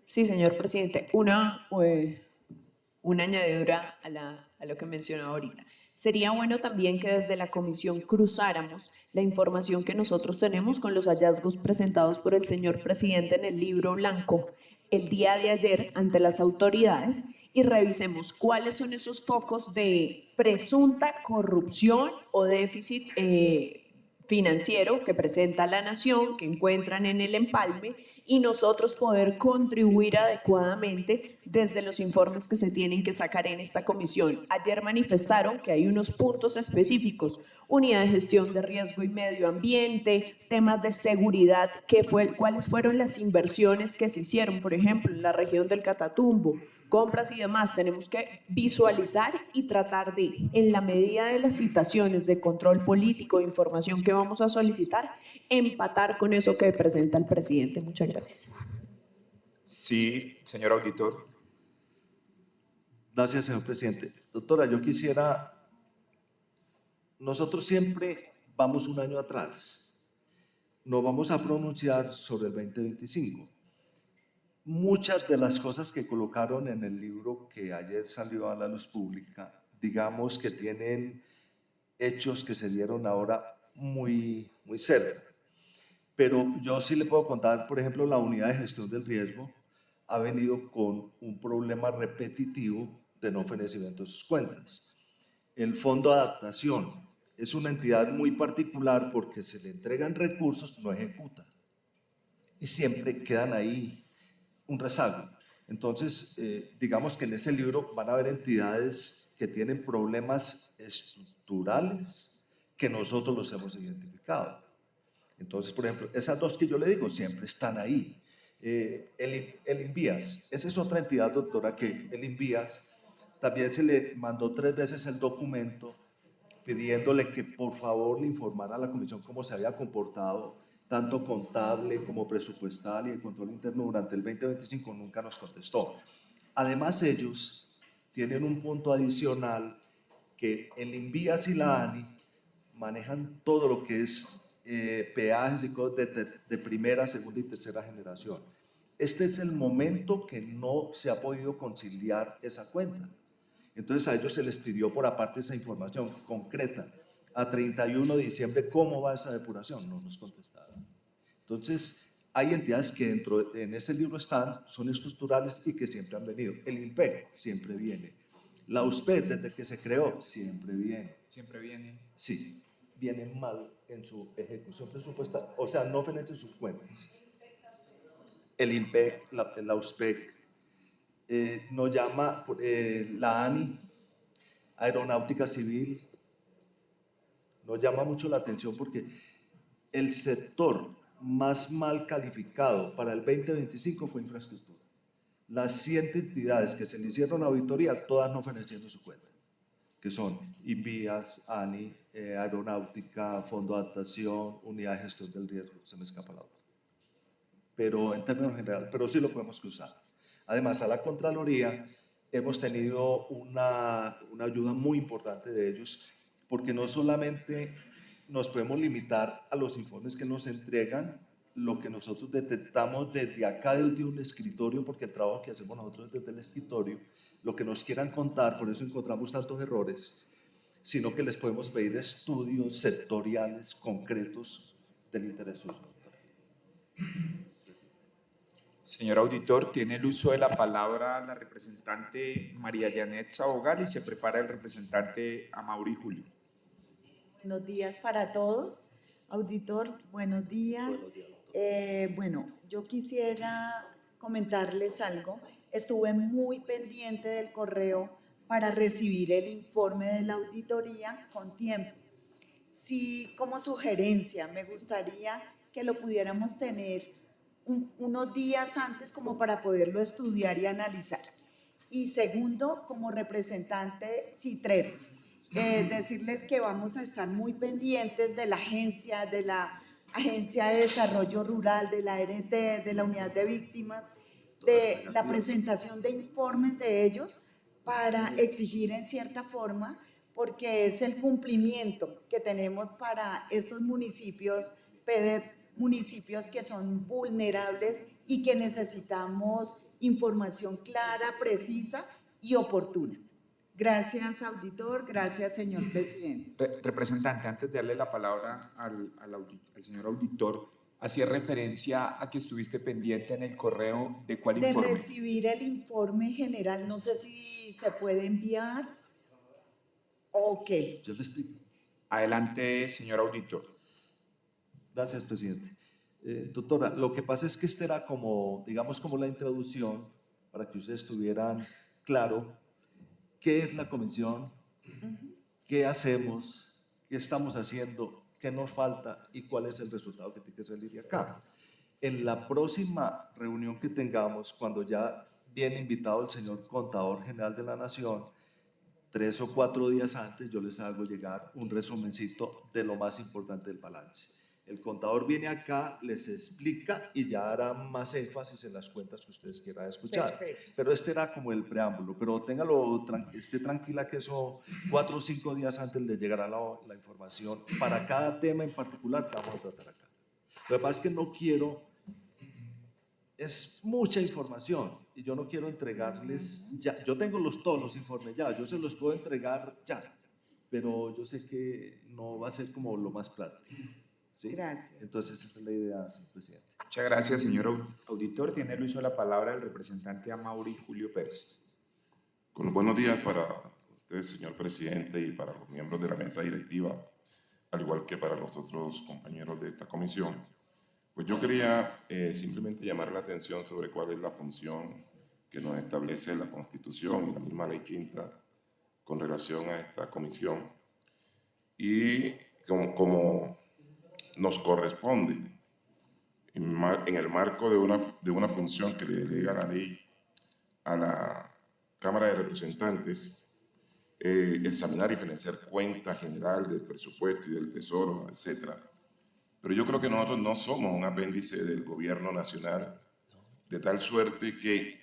Sí, señor presidente. Una añadidura a lo que mencionaba ahorita. Sería bueno también que desde la comisión cruzáramos la información que nosotros tenemos con los hallazgos presentados por el señor presidente en el libro blanco el día de ayer ante las autoridades y revisemos cuáles son esos focos de presunta corrupción o déficit financiero que presenta la nación, que encuentran en el empalme, y nosotros poder contribuir adecuadamente desde los informes que se tienen que sacar en esta comisión. Ayer manifestaron que hay unos puntos específicos, unidad de gestión de riesgo y medio ambiente, temas de seguridad, cuáles fueron las inversiones que se hicieron, por ejemplo, en la región del Catatumbo, compras y demás. Tenemos que visualizar y tratar de, en la medida de las citaciones de control político de información que vamos a solicitar, empatar con eso que presenta el presidente. Muchas gracias. Sí, señor auditor. Gracias, señor presidente. Doctora, yo quisiera, nosotros siempre vamos un año atrás, nos vamos a pronunciar sobre el 2025. Muchas de las cosas que colocaron en el libro que ayer salió a la luz pública, digamos que tienen hechos que se dieron ahora muy cerca. Pero yo sí le puedo contar, por ejemplo, la unidad de gestión del riesgo ha venido con un problema repetitivo de no fenecimiento de sus cuentas. El Fondo de Adaptación es una entidad muy particular porque se le entregan recursos, no ejecuta. y siempre quedan ahí un rezago. Entonces, digamos que en ese libro van a haber entidades que tienen problemas estructurales que nosotros los hemos identificado. Entonces, por ejemplo, esas dos que yo le digo siempre están ahí. El INVIAS, esa es otra entidad, doctora, que el INVIAS también se le mandó 3 veces el documento pidiéndole que por favor le informara a la comisión cómo se había comportado tanto contable como presupuestal y el control interno durante el 2025, nunca nos contestó. Además, ellos tienen un punto adicional que el INVIAS y la ANI manejan todo lo que es peajes y cosas de primera, segunda y tercera generación. Este es el momento que no se ha podido conciliar esa cuenta. Entonces a ellos se les pidió por aparte esa información concreta. A 31 de diciembre, ¿cómo va esa depuración? No nos contestaron. Entonces, hay entidades que en ese libro están, son estructurales y que siempre han venido. El INPEC siempre viene. La USPED, desde que se creó, siempre viene. Siempre viene. Sí, vienen mal en su ejecución presupuestal, o sea, no financian sus cuentas. El INPEC, la USPEC, nos llama la ANI, Aeronáutica Civil, nos llama mucho la atención porque el sector más mal calificado para el 2025 fue infraestructura. Las 100 entidades que se le hicieron auditoría, todas no financiando su cuenta, que son INVIAS, ANI, Aeronáutica, Fondo de Adaptación, Unidad de Gestión del Riesgo, se me escapa la otra. Pero en términos generales, pero sí lo podemos cruzar. Además, a la Contraloría hemos tenido una ayuda muy importante de ellos, porque no solamente nos podemos limitar a los informes que nos entregan, lo que nosotros detectamos desde acá, desde un escritorio, porque el trabajo que hacemos nosotros desde el escritorio, lo que nos quieran contar, por eso encontramos tantos errores, sino que les podemos pedir estudios sectoriales concretos del interés social. Señor auditor, tiene el uso de la palabra la representante María Janet Sabogal y se prepara el representante Amaury Julio. Buenos días para todos. Auditor, buenos días. Bueno, yo quisiera comentarles algo. Estuve muy pendiente del correo para recibir el informe de la auditoría con tiempo. Sí, como sugerencia, me gustaría que lo pudiéramos tener unos días antes como para poderlo estudiar y analizar. Y segundo, como representante CITREP, decirles que vamos a estar muy pendientes de la Agencia de Desarrollo Rural, de la ART, de la Unidad de Víctimas, de la presentación de informes de ellos para exigir en cierta forma, porque es el cumplimiento que tenemos para estos municipios, municipios que son vulnerables y que necesitamos información clara, precisa y oportuna. Gracias, auditor. Gracias, señor presidente. Representante, antes de darle la palabra al señor auditor, hacía referencia a que estuviste pendiente en el correo de cuál informe. De recibir el informe general, no sé si se puede enviar. Ok. Yo le explico. Adelante, señor auditor. Gracias, presidente. Doctora, lo que pasa es que este era como, digamos, como la introducción para que ustedes tuvieran claro qué es la comisión, qué hacemos, qué estamos haciendo, qué nos falta y cuál es el resultado que tiene que salir de acá. En la próxima reunión que tengamos, cuando ya viene invitado el señor Contador General de la Nación, 3 o 4 días antes yo les hago llegar un resumencito de lo más importante del balance. El contador viene acá, les explica y ya hará más énfasis en las cuentas que ustedes quieran escuchar. Perfecto. Pero este era como el preámbulo, pero téngalo, esté tranquila que eso 4 o 5 días antes le llegará la información para cada tema en particular que vamos a tratar acá. Lo que pasa es que no quiero, es mucha información y yo no quiero entregarles ya. Yo tengo todos los informes ya, yo se los puedo entregar ya, pero yo sé que no va a ser como lo más práctico. ¿Sí? Gracias. Entonces, esa es la idea, señor presidente. Muchas gracias, señor auditor. Tiene el uso de la palabra el representante Amaury Julio Pérez. Con los buenos días para usted, señor presidente, y para los miembros de la mesa directiva, al igual que para los otros compañeros de esta comisión. Pues yo quería simplemente llamar la atención sobre cuál es la función que nos establece la Constitución y la misma Ley Quinta con relación a esta comisión. Y como nos corresponde, en el marco de una función que le delega la ley a la Cámara de Representantes, examinar y financiar cuenta general del presupuesto y del tesoro, etc. Pero yo creo que nosotros no somos un apéndice del gobierno nacional, de tal suerte que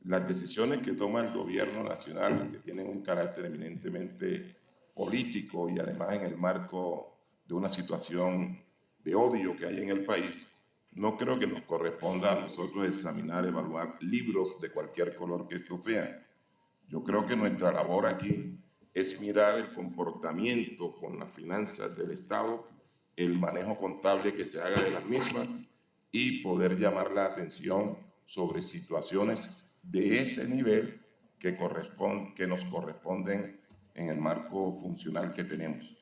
las decisiones que toma el gobierno nacional, que tienen un carácter eminentemente político y además en el marco de una situación de odio que hay en el país, no creo que nos corresponda a nosotros examinar, evaluar libros de cualquier color que estos sean. Yo creo que nuestra labor aquí es mirar el comportamiento con las finanzas del Estado, el manejo contable que se haga de las mismas y poder llamar la atención sobre situaciones de ese nivel que nos corresponden en el marco funcional que tenemos.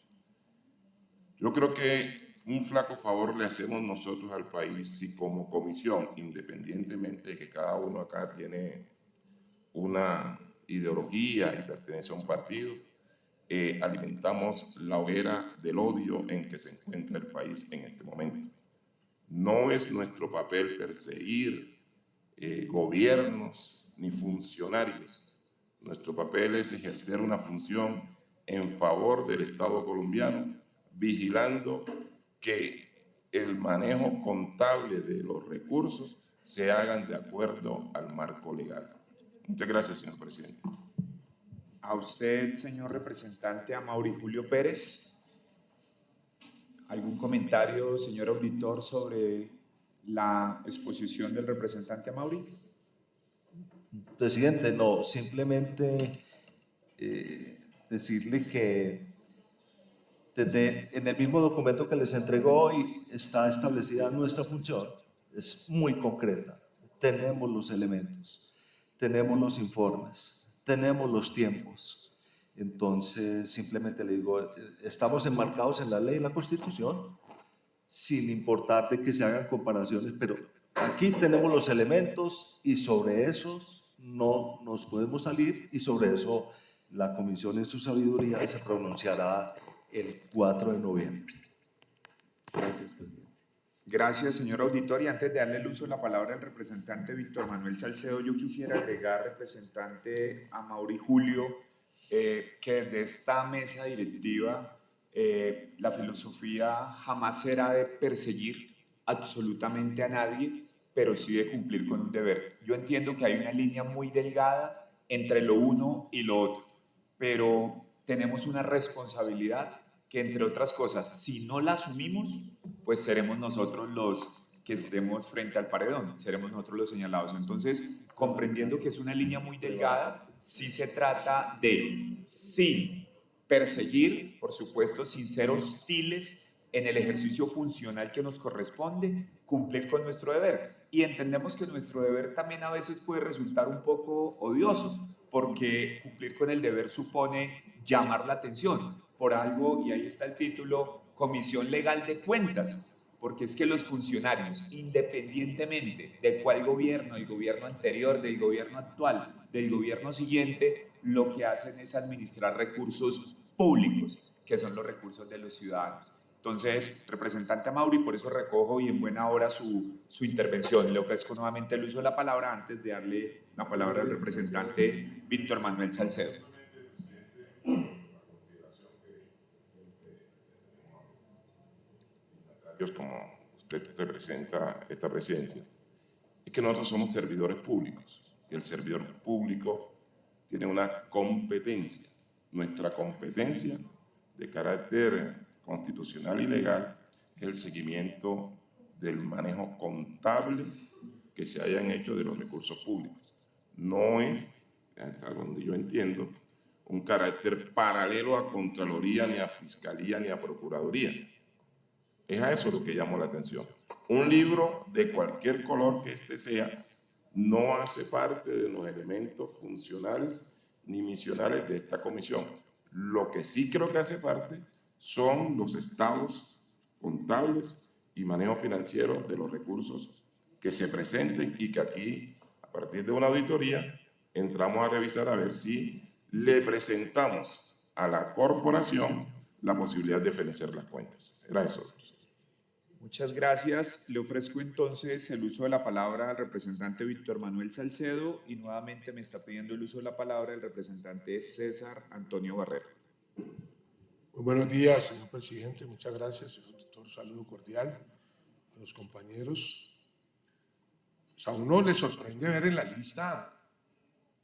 Yo creo que un flaco favor le hacemos nosotros al país si como comisión, independientemente de que cada uno acá tiene una ideología y pertenece a un partido, alimentamos la hoguera del odio en que se encuentra el país en este momento. No es nuestro papel perseguir gobiernos ni funcionarios. Nuestro papel es ejercer una función en favor del Estado colombiano, vigilando que el manejo contable de los recursos se hagan de acuerdo al marco legal. Muchas gracias, señor presidente. A usted, señor representante Amaury Julio Pérez. ¿Algún comentario, señor auditor, sobre la exposición del representante Amaury? Presidente, no, simplemente decirle que en el mismo documento que les entregó hoy está establecida nuestra función, es muy concreta. Tenemos los elementos, tenemos los informes, tenemos los tiempos. Entonces, simplemente le digo, estamos enmarcados en la ley y la Constitución, sin importar de que se hagan comparaciones, pero aquí tenemos los elementos y sobre esos no nos podemos salir y sobre eso la comisión en su sabiduría se pronunciará el 4 de noviembre. Gracias, presidente. Gracias, señor auditor. Y antes de darle el uso de la palabra al representante Víctor Manuel Salcedo, yo quisiera agregar, representante Amaury Julio, que desde esta mesa directiva la filosofía jamás será de perseguir absolutamente a nadie, pero sí de cumplir con un deber. Yo entiendo que hay una línea muy delgada entre lo uno y lo otro, pero tenemos una responsabilidad que, entre otras cosas, si no la asumimos, pues seremos nosotros los que estemos frente al paredón, seremos nosotros los señalados. Entonces, comprendiendo que es una línea muy delgada, sí se trata de, sin perseguir, por supuesto, sin ser hostiles en el ejercicio funcional que nos corresponde, cumplir con nuestro deber. Y entendemos que nuestro deber también a veces puede resultar un poco odioso, porque cumplir con el deber supone llamar la atención por algo, y ahí está el título, Comisión Legal de Cuentas, porque es que los funcionarios, independientemente de cuál gobierno, el gobierno anterior, del gobierno actual, del gobierno siguiente, lo que hacen es administrar recursos públicos, que son los recursos de los ciudadanos. Entonces, representante Amaury, por eso recojo y en buena hora su intervención. Le ofrezco nuevamente el uso de la palabra antes de darle la palabra al representante Víctor Manuel Salcedo. Como usted representa esta presidencia, es que nosotros somos servidores públicos y el servidor público tiene una competencia. Nuestra competencia de carácter constitucional y legal es el seguimiento del manejo contable que se hayan hecho de los recursos públicos. No es, hasta donde yo entiendo, un carácter paralelo a Contraloría, ni a Fiscalía, ni a Procuraduría. Es a eso lo que llamó la atención. Un libro de cualquier color que este sea no hace parte de los elementos funcionales ni misionales de esta comisión. Lo que sí creo que hace parte son los estados contables y manejo financiero de los recursos que se presenten y que aquí, a partir de una auditoría, entramos a revisar a ver si le presentamos a la corporación la posibilidad de fenecer las cuentas. Era eso. Muchas gracias. Le ofrezco entonces el uso de la palabra al representante Víctor Manuel Salcedo y nuevamente me está pidiendo el uso de la palabra el representante César Antonio Barrera. Muy buenos días, señor presidente. Muchas gracias, señor doctor. Saludo cordial a los compañeros. Pues a uno le sorprende ver en la lista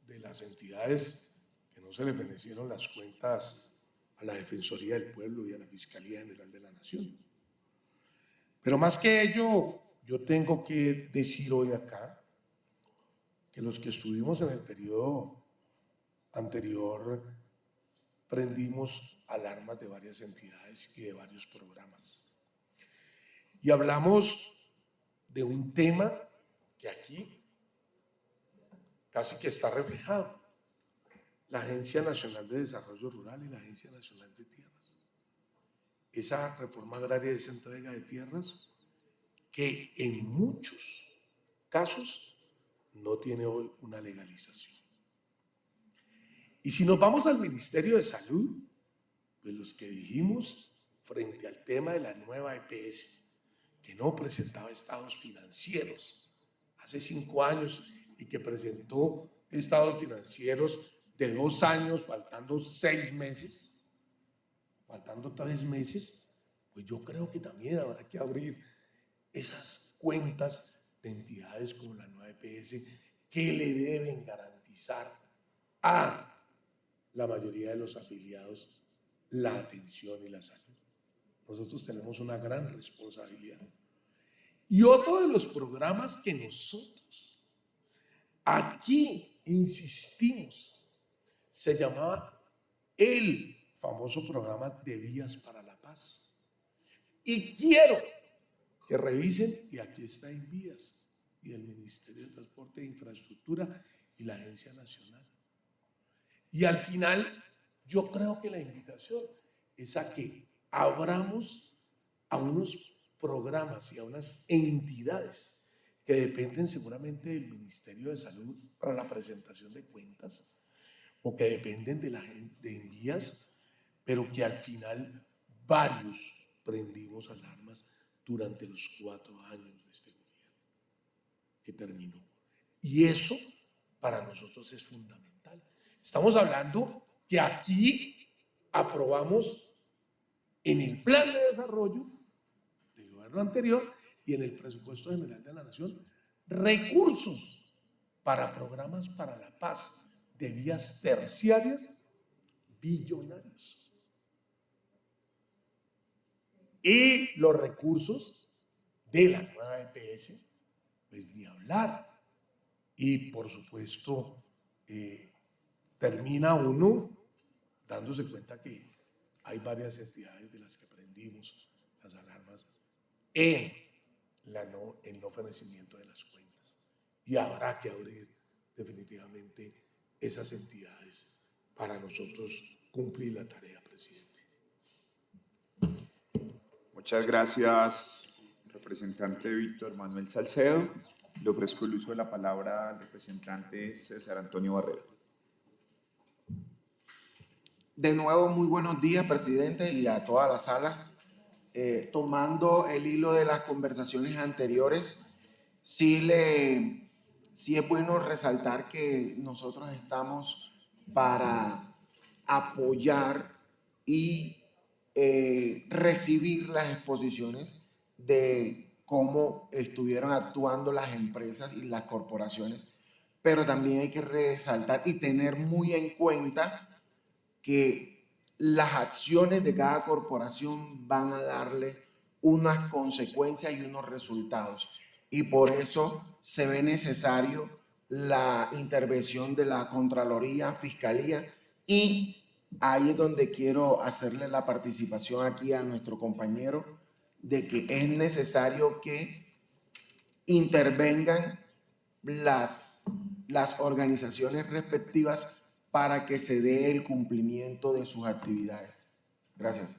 de las entidades que no se le bendecieron las cuentas a la Defensoría del Pueblo y a la Fiscalía General de la Nación. Pero más que ello, yo tengo que decir hoy acá que los que estuvimos en el periodo anterior prendimos alarmas de varias entidades y de varios programas. Y hablamos de un tema que aquí casi que está reflejado. La Agencia Nacional de Desarrollo Rural y la Agencia Nacional de Tierras. Esa reforma agraria de esa entrega de tierras que en muchos casos no tiene hoy una legalización. Y si nos vamos al Ministerio de Salud, pues los que dijimos frente al tema de la nueva EPS, que no presentaba estados financieros hace 5 años y que presentó estados financieros de 2 años, faltando 6 meses, faltando 3 meses, pues yo creo que también habrá que abrir esas cuentas de entidades como la nueva EPS que le deben garantizar a la mayoría de los afiliados la atención y la salud. Nosotros tenemos una gran responsabilidad. Y otro de los programas que nosotros aquí insistimos se llamaba el famoso programa de Vías para la Paz. Y quiero que revisen, y aquí está en Vías, y el Ministerio de Transporte e Infraestructura y la Agencia Nacional. Y al final, yo creo que la invitación es a que abramos a unos programas y a unas entidades que dependen seguramente del Ministerio de Salud para la presentación de cuentas, o que dependen de Vías, pero que al final varios prendimos alarmas durante los 4 años de este gobierno que terminó. Y eso para nosotros es fundamental. Estamos hablando que aquí aprobamos en el plan de desarrollo del gobierno anterior y en el presupuesto general de la Nación recursos para programas para la paz de vías terciarias billonarios. Y los recursos de la nueva EPS, pues ni hablar. Y por supuesto, termina uno dándose cuenta que hay varias entidades de las que prendimos las alarmas en el no ofrecimiento de las cuentas. Y habrá que abrir definitivamente esas entidades para nosotros cumplir la tarea, presidente. Muchas gracias, representante Víctor Manuel Salcedo. Le ofrezco el uso de la palabra al representante César Antonio Barrera. De nuevo, muy buenos días, presidente, y a toda la sala. Tomando el hilo de las conversaciones anteriores, sí es bueno resaltar que nosotros estamos para apoyar y recibir las exposiciones de cómo estuvieron actuando las empresas y las corporaciones, pero también hay que resaltar y tener muy en cuenta que las acciones de cada corporación van a darle unas consecuencias y unos resultados, y por eso se ve necesario la intervención de la Contraloría, Fiscalía, y ahí es donde quiero hacerle la participación aquí a nuestro compañero de que es necesario que intervengan las organizaciones respectivas para que se dé el cumplimiento de sus actividades. Gracias.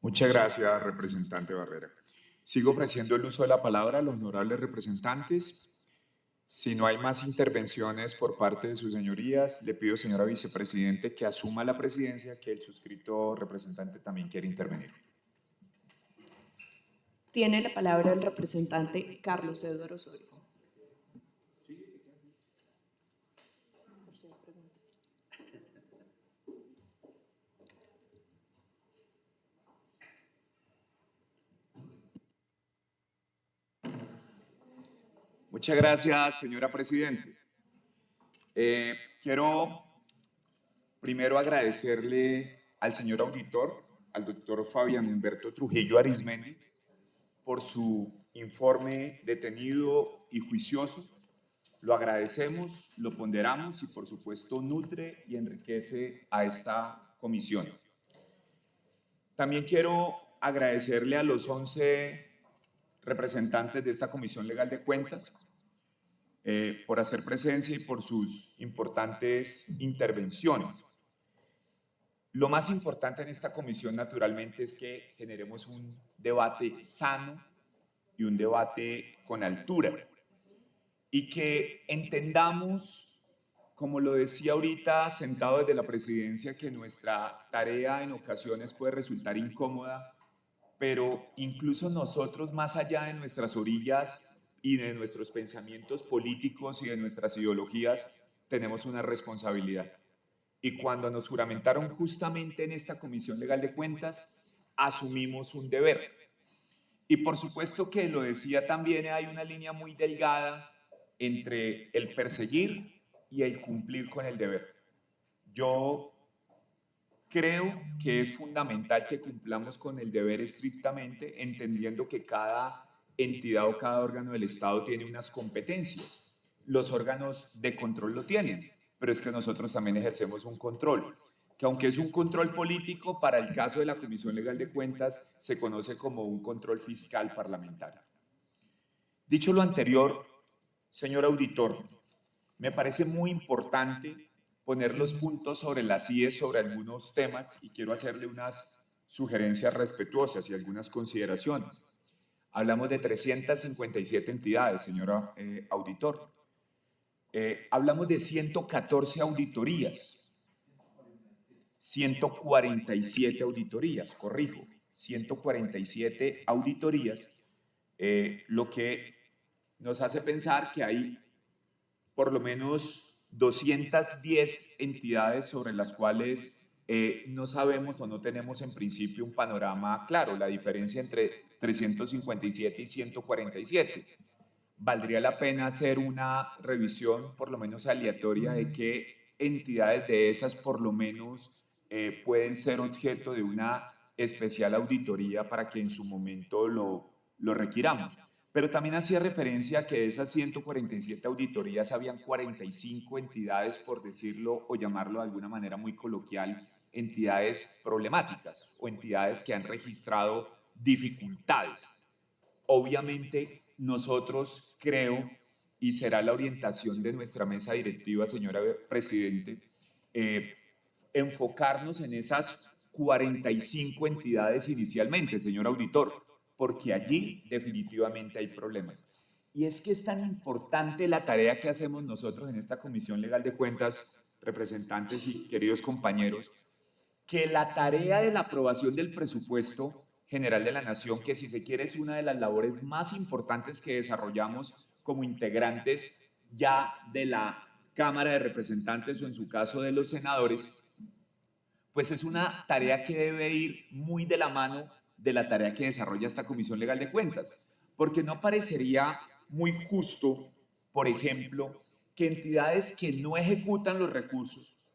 Muchas gracias, representante Barrera. Sigo ofreciendo el uso de la palabra a los honorables representantes. Si no hay más intervenciones por parte de sus señorías, le pido, señora vicepresidente, que asuma la presidencia, que el suscrito representante también quiere intervenir. Tiene la palabra el representante Carlos Eduardo Osorio. Muchas gracias, señora presidente. Quiero primero agradecerle al señor auditor, al doctor Fabián Humberto Trujillo Arizmendi, por su informe detenido y juicioso. Lo agradecemos, lo ponderamos y por supuesto nutre y enriquece a esta comisión. También quiero agradecerle a los 11 representantes de esta Comisión Legal de Cuentas por hacer presencia y por sus importantes intervenciones. Lo más importante en esta comisión, naturalmente, es que generemos un debate sano y un debate con altura y que entendamos, como lo decía ahorita sentado desde la presidencia, que nuestra tarea en ocasiones puede resultar incómoda, pero incluso nosotros, más allá de nuestras orillas y de nuestros pensamientos políticos y de nuestras ideologías, tenemos una responsabilidad. Y cuando nos juramentaron justamente en esta Comisión Legal de Cuentas, asumimos un deber. Y por supuesto que lo decía también, hay una línea muy delgada entre el perseguir y el cumplir con el deber. Yo creo que es fundamental que cumplamos con el deber estrictamente, entendiendo que cada entidad o cada órgano del Estado tiene unas competencias. Los órganos de control lo tienen, pero es que nosotros también ejercemos un control, que aunque es un control político, para el caso de la Comisión Legal de Cuentas se conoce como un control fiscal parlamentario. Dicho lo anterior, señor auditor, me parece muy importante poner los puntos sobre las IES sobre algunos temas y quiero hacerle unas sugerencias respetuosas y algunas consideraciones. Hablamos de 357 entidades, señora auditor. Hablamos de 114 auditorías, 147 auditorías, corrijo, 147 auditorías, lo que nos hace pensar que hay por lo menos 210 entidades sobre las cuales no sabemos o no tenemos en principio un panorama claro, la diferencia entre 357 y 147. Valdría la pena hacer una revisión por lo menos aleatoria de qué entidades de esas por lo menos pueden ser objeto de una especial auditoría para que en su momento lo requiramos. Pero también hacía referencia a que de esas 147 auditorías habían 45 entidades, por decirlo o llamarlo de alguna manera muy coloquial, entidades problemáticas o entidades que han registrado dificultades. Obviamente, nosotros creo, y será la orientación de nuestra mesa directiva, señora Presidente, enfocarnos en esas 45 entidades inicialmente, señor auditor, porque allí definitivamente hay problemas. Y es que es tan importante la tarea que hacemos nosotros en esta Comisión Legal de Cuentas, representantes y queridos compañeros, que la tarea de la aprobación del presupuesto general de la Nación, que si se quiere es una de las labores más importantes que desarrollamos como integrantes ya de la Cámara de Representantes o en su caso de los senadores, pues es una tarea que debe ir muy de la mano de la tarea que desarrolla esta Comisión Legal de Cuentas, porque no parecería muy justo, por ejemplo, que entidades que no ejecutan los recursos,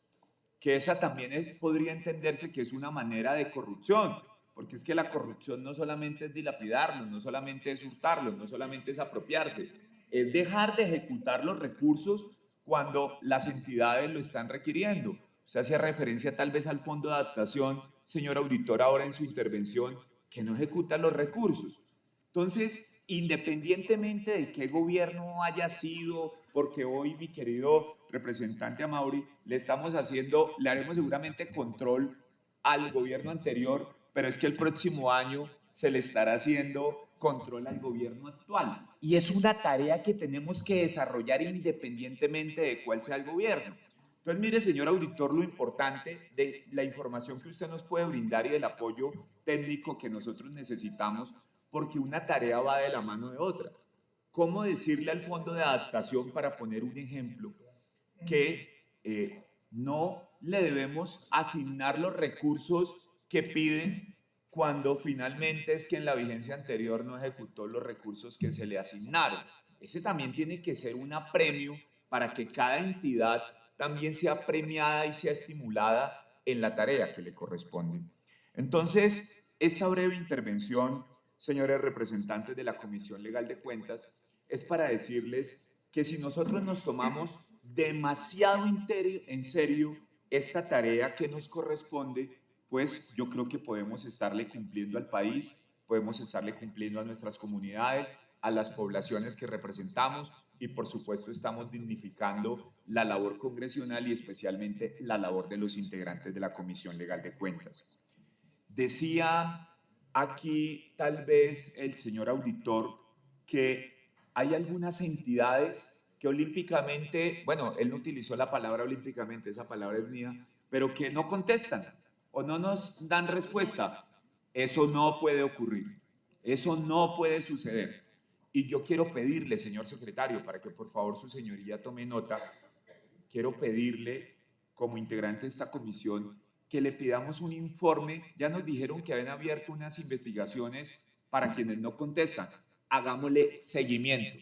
que esa también podría entenderse que es una manera de corrupción, porque es que la corrupción no solamente es dilapidarlos, no solamente es hurtarlos, no solamente es apropiarse, es dejar de ejecutar los recursos cuando las entidades lo están requiriendo. Usted hacía referencia tal vez al Fondo de Adaptación, señor auditor, ahora en su intervención, que no ejecuta los recursos. Entonces, independientemente de qué gobierno haya sido, porque hoy, mi querido representante Amaury, le haremos seguramente control al gobierno anterior, pero es que el próximo año se le estará haciendo controla el gobierno actual. Y es una tarea que tenemos que desarrollar independientemente de cuál sea el gobierno. Entonces, mire, señor auditor, lo importante de la información que usted nos puede brindar y del apoyo técnico que nosotros necesitamos, porque una tarea va de la mano de otra. ¿Cómo decirle al Fondo de Adaptación, para poner un ejemplo, que no le debemos asignar los recursos que piden cuando finalmente es que en la vigencia anterior no ejecutó los recursos que se le asignaron? Ese también tiene que ser un apremio para que cada entidad también sea premiada y sea estimulada en la tarea que le corresponde. Entonces, esta breve intervención, señores representantes de la Comisión Legal de Cuentas, es para decirles que si nosotros nos tomamos demasiado en serio esta tarea que nos corresponde, pues yo creo que podemos estarle cumpliendo al país, podemos estarle cumpliendo a nuestras comunidades, a las poblaciones que representamos y por supuesto estamos dignificando la labor congresional y especialmente la labor de los integrantes de la Comisión Legal de Cuentas. Decía aquí tal vez el señor auditor que hay algunas entidades que olímpicamente, bueno, él no utilizó la palabra olímpicamente, esa palabra es mía, pero que no contestan o no nos dan respuesta. Eso no puede ocurrir, eso no puede suceder. Y yo quiero pedirle, señor secretario, para que por favor su señoría tome nota, quiero pedirle como integrante de esta comisión que le pidamos un informe. Ya nos dijeron que habían abierto unas investigaciones para quienes no contestan. Hagámosle seguimiento.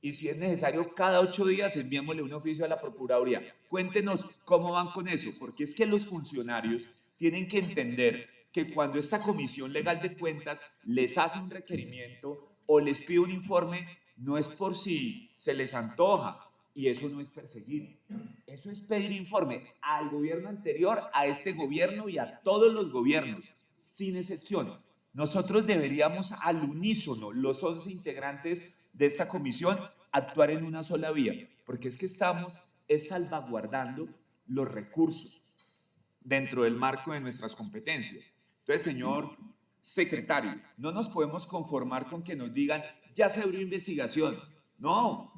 Y si es necesario, cada 8 días enviémosle un oficio a la Procuraduría. Cuéntenos cómo van con eso, porque es que los funcionarios tienen que entender que cuando esta Comisión Legal de Cuentas les hace un requerimiento o les pide un informe, no es por si se les antoja, y eso no es perseguir, eso es pedir informe al gobierno anterior, a este gobierno y a todos los gobiernos, sin excepción. Nosotros deberíamos al unísono, los 11 integrantes de esta comisión, actuar en una sola vía, porque es que estamos salvaguardando los recursos dentro del marco de nuestras competencias. Entonces, señor secretario, no nos podemos conformar con que nos digan, ya se abrió investigación. No,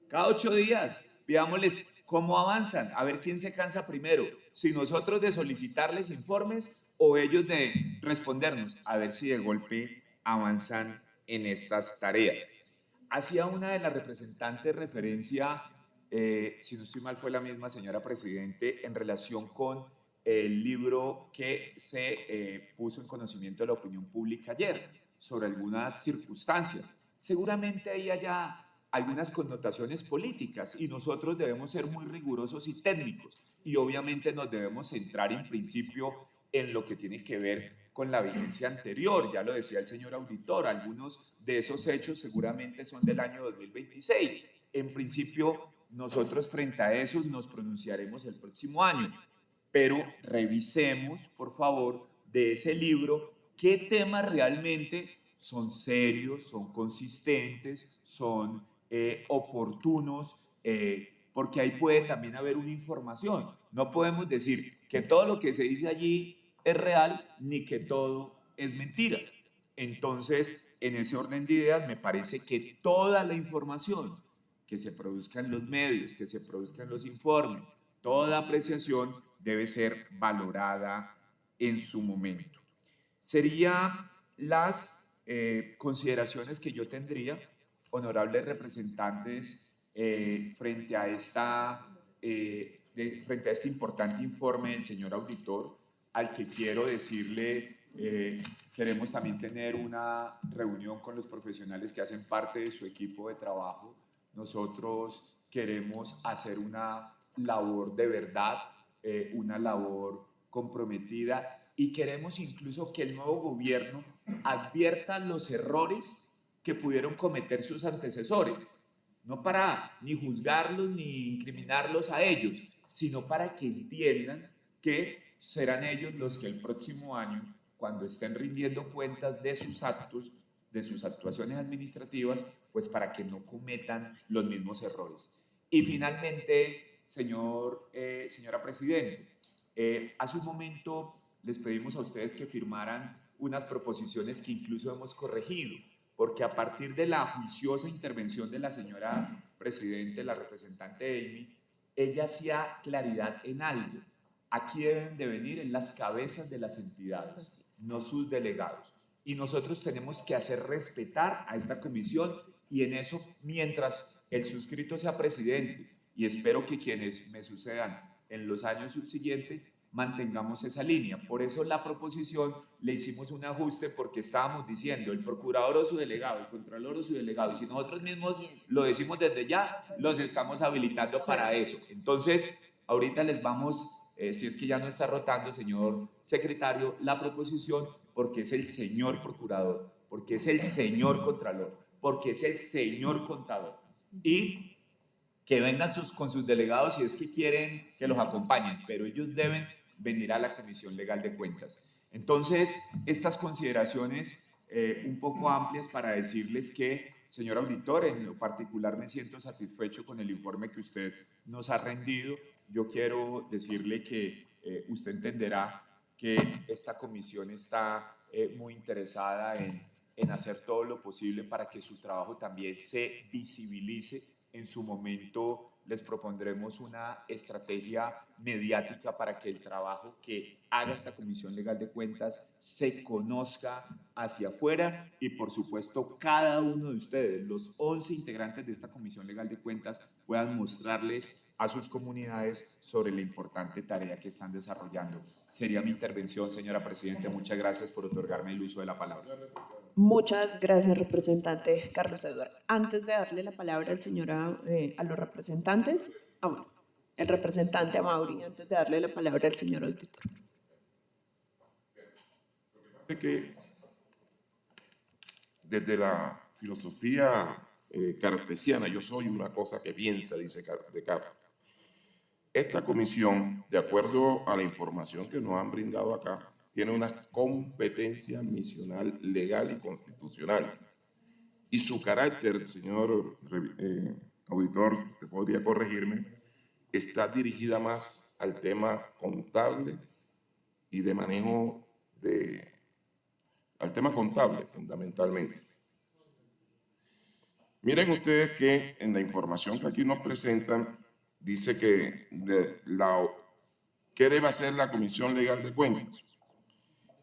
cada 8 días, pidámosles cómo avanzan, a ver quién se cansa primero, si nosotros de solicitarles informes o ellos de respondernos, a ver si de golpe avanzan en estas tareas. Hacía una de las representantes referencia, si no estoy mal fue la misma señora Presidente, en relación con el libro que se puso en conocimiento de la opinión pública ayer sobre algunas circunstancias. Seguramente ahí haya algunas connotaciones políticas y nosotros debemos ser muy rigurosos y técnicos y obviamente nos debemos centrar en principio en lo que tiene que ver con la vigencia anterior. Ya lo decía el señor auditor, algunos de esos hechos seguramente son del año 2026. En principio, nosotros frente a esos nos pronunciaremos el próximo año, pero revisemos, por favor, de ese libro qué temas realmente son serios, son consistentes, son oportunos, porque ahí puede también haber una información. No podemos decir que todo lo que se dice allí es real ni que todo es mentira. Entonces, en ese orden de ideas, me parece que toda la información que se produzca en los medios, que se produzca en los informes, toda apreciación debe ser valorada en su momento. Serían las consideraciones que yo tendría, honorables representantes, frente a este importante informe del señor auditor, al que quiero decirle, queremos también tener una reunión con los profesionales que hacen parte de su equipo de trabajo. Nosotros queremos hacer una labor de verdad, una labor comprometida, y queremos incluso que el nuevo gobierno advierta los errores que pudieron cometer sus antecesores, no para ni juzgarlos ni incriminarlos a ellos, sino para que entiendan que serán ellos los que el próximo año, cuando estén rindiendo cuentas de sus actos, de sus actuaciones administrativas, pues para que no cometan los mismos errores. Y finalmente, señora Presidente, hace un momento les pedimos a ustedes que firmaran unas proposiciones que incluso hemos corregido. porque a partir de la juiciosa intervención de la señora presidente, la representante Amy, ella hacía claridad en algo. Aquí deben de venir en las cabezas de las entidades, no sus delegados. Y nosotros tenemos que hacer respetar a esta comisión y en eso, mientras el suscrito sea presidente, y espero que quienes me sucedan en los años subsiguientes, mantengamos esa línea. Por eso la proposición le hicimos un ajuste porque estábamos diciendo el procurador o su delegado, el contralor o su delegado, y si nosotros mismos lo decimos desde ya, los estamos habilitando para eso. Entonces, ahorita les vamos, si es que ya no está rotando, señor secretario, la proposición porque es el señor procurador, porque es el señor contralor, porque es el señor contador. Y que vengan con sus delegados si es que quieren que los acompañen, pero ellos deben venir a la Comisión Legal de Cuentas. Entonces, estas consideraciones un poco amplias para decirles que, señor auditor, en lo particular me siento satisfecho con el informe que usted nos ha rendido. Yo quiero decirle que usted entenderá que esta comisión está muy interesada en hacer todo lo posible para que su trabajo también se visibilice. En su momento les propondremos una estrategia mediática para que el trabajo que haga esta Comisión Legal de Cuentas se conozca hacia afuera y, por supuesto, cada uno de ustedes, los 11 integrantes de esta Comisión Legal de Cuentas, puedan mostrarles a sus comunidades sobre la importante tarea que están desarrollando. Sería mi intervención, señora Presidenta. Muchas gracias por otorgarme el uso de la palabra. Muchas gracias, representante Carlos Eduardo. Antes de darle la palabra al señor, a los representantes, bueno, el representante Amaury, antes de darle la palabra al señor auditor. Que desde la filosofía cartesiana, yo soy una cosa que piensa, dice Descartes. Esta comisión, de acuerdo a la información que nos han brindado acá, tiene una competencia misional, legal y constitucional. Y su carácter, señor auditor, te podría corregirme, está dirigida más al tema contable y de manejo al tema contable, fundamentalmente. Miren ustedes que en la información que aquí nos presentan, dice que ¿qué debe hacer la Comisión Legal de Cuentas?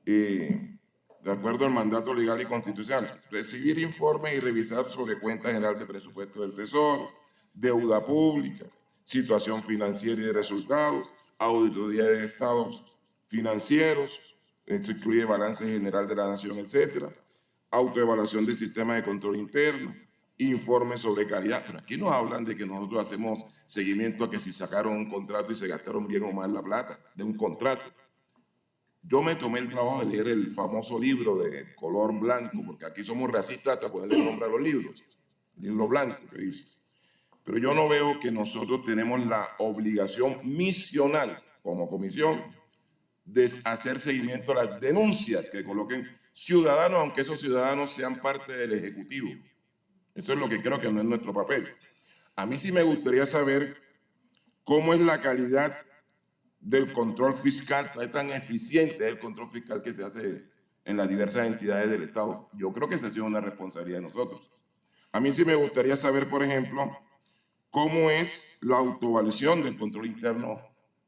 De acuerdo al mandato legal y constitucional, recibir informes y revisar sobre cuenta general de presupuesto del Tesoro, deuda pública, situación financiera y de resultados, auditoría de estados financieros, esto incluye balance general de la nación, etcétera, autoevaluación del sistema de control interno, informes sobre calidad. Pero aquí nos hablan de que nosotros hacemos seguimiento a que si sacaron un contrato y se gastaron bien o mal la plata de un contrato. Yo me tomé el trabajo de leer el famoso libro de color blanco, porque aquí somos racistas hasta ponerle nombre a los libros, el libro blanco que dice. Pero yo no veo que nosotros tenemos la obligación misional como comisión de hacer seguimiento a las denuncias que coloquen ciudadanos, aunque esos ciudadanos sean parte del Ejecutivo. Eso es lo que creo que no es nuestro papel. A mí sí me gustaría saber cómo es la calidad del control fiscal, no es tan eficiente el control fiscal que se hace en las diversas entidades del Estado. Yo creo que esa ha sido una responsabilidad de nosotros. A mí sí me gustaría saber, por ejemplo, cómo es la autoevaluación del control interno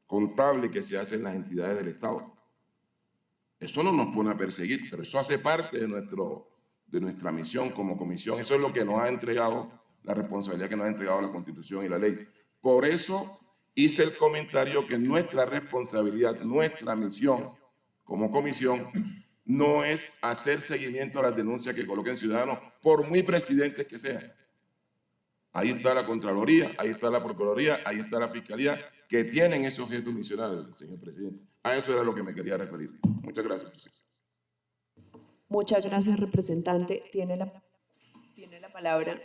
contable que se hace en las entidades del Estado. Eso no nos pone a perseguir, pero eso hace parte de nuestra misión como comisión. Eso es lo que nos ha entregado, la responsabilidad que nos ha entregado la Constitución y la ley. Por eso hice el comentario que nuestra responsabilidad, nuestra misión como comisión, no es hacer seguimiento a las denuncias que coloquen ciudadanos, por muy presidentes que sean. Ahí está la Contraloría, ahí está la Procuraduría, ahí está la Fiscalía, que tienen esos objetos misionales, señor presidente. A eso era lo que me quería referir. Muchas gracias, presidente. Muchas gracias, representante. Tiene la palabra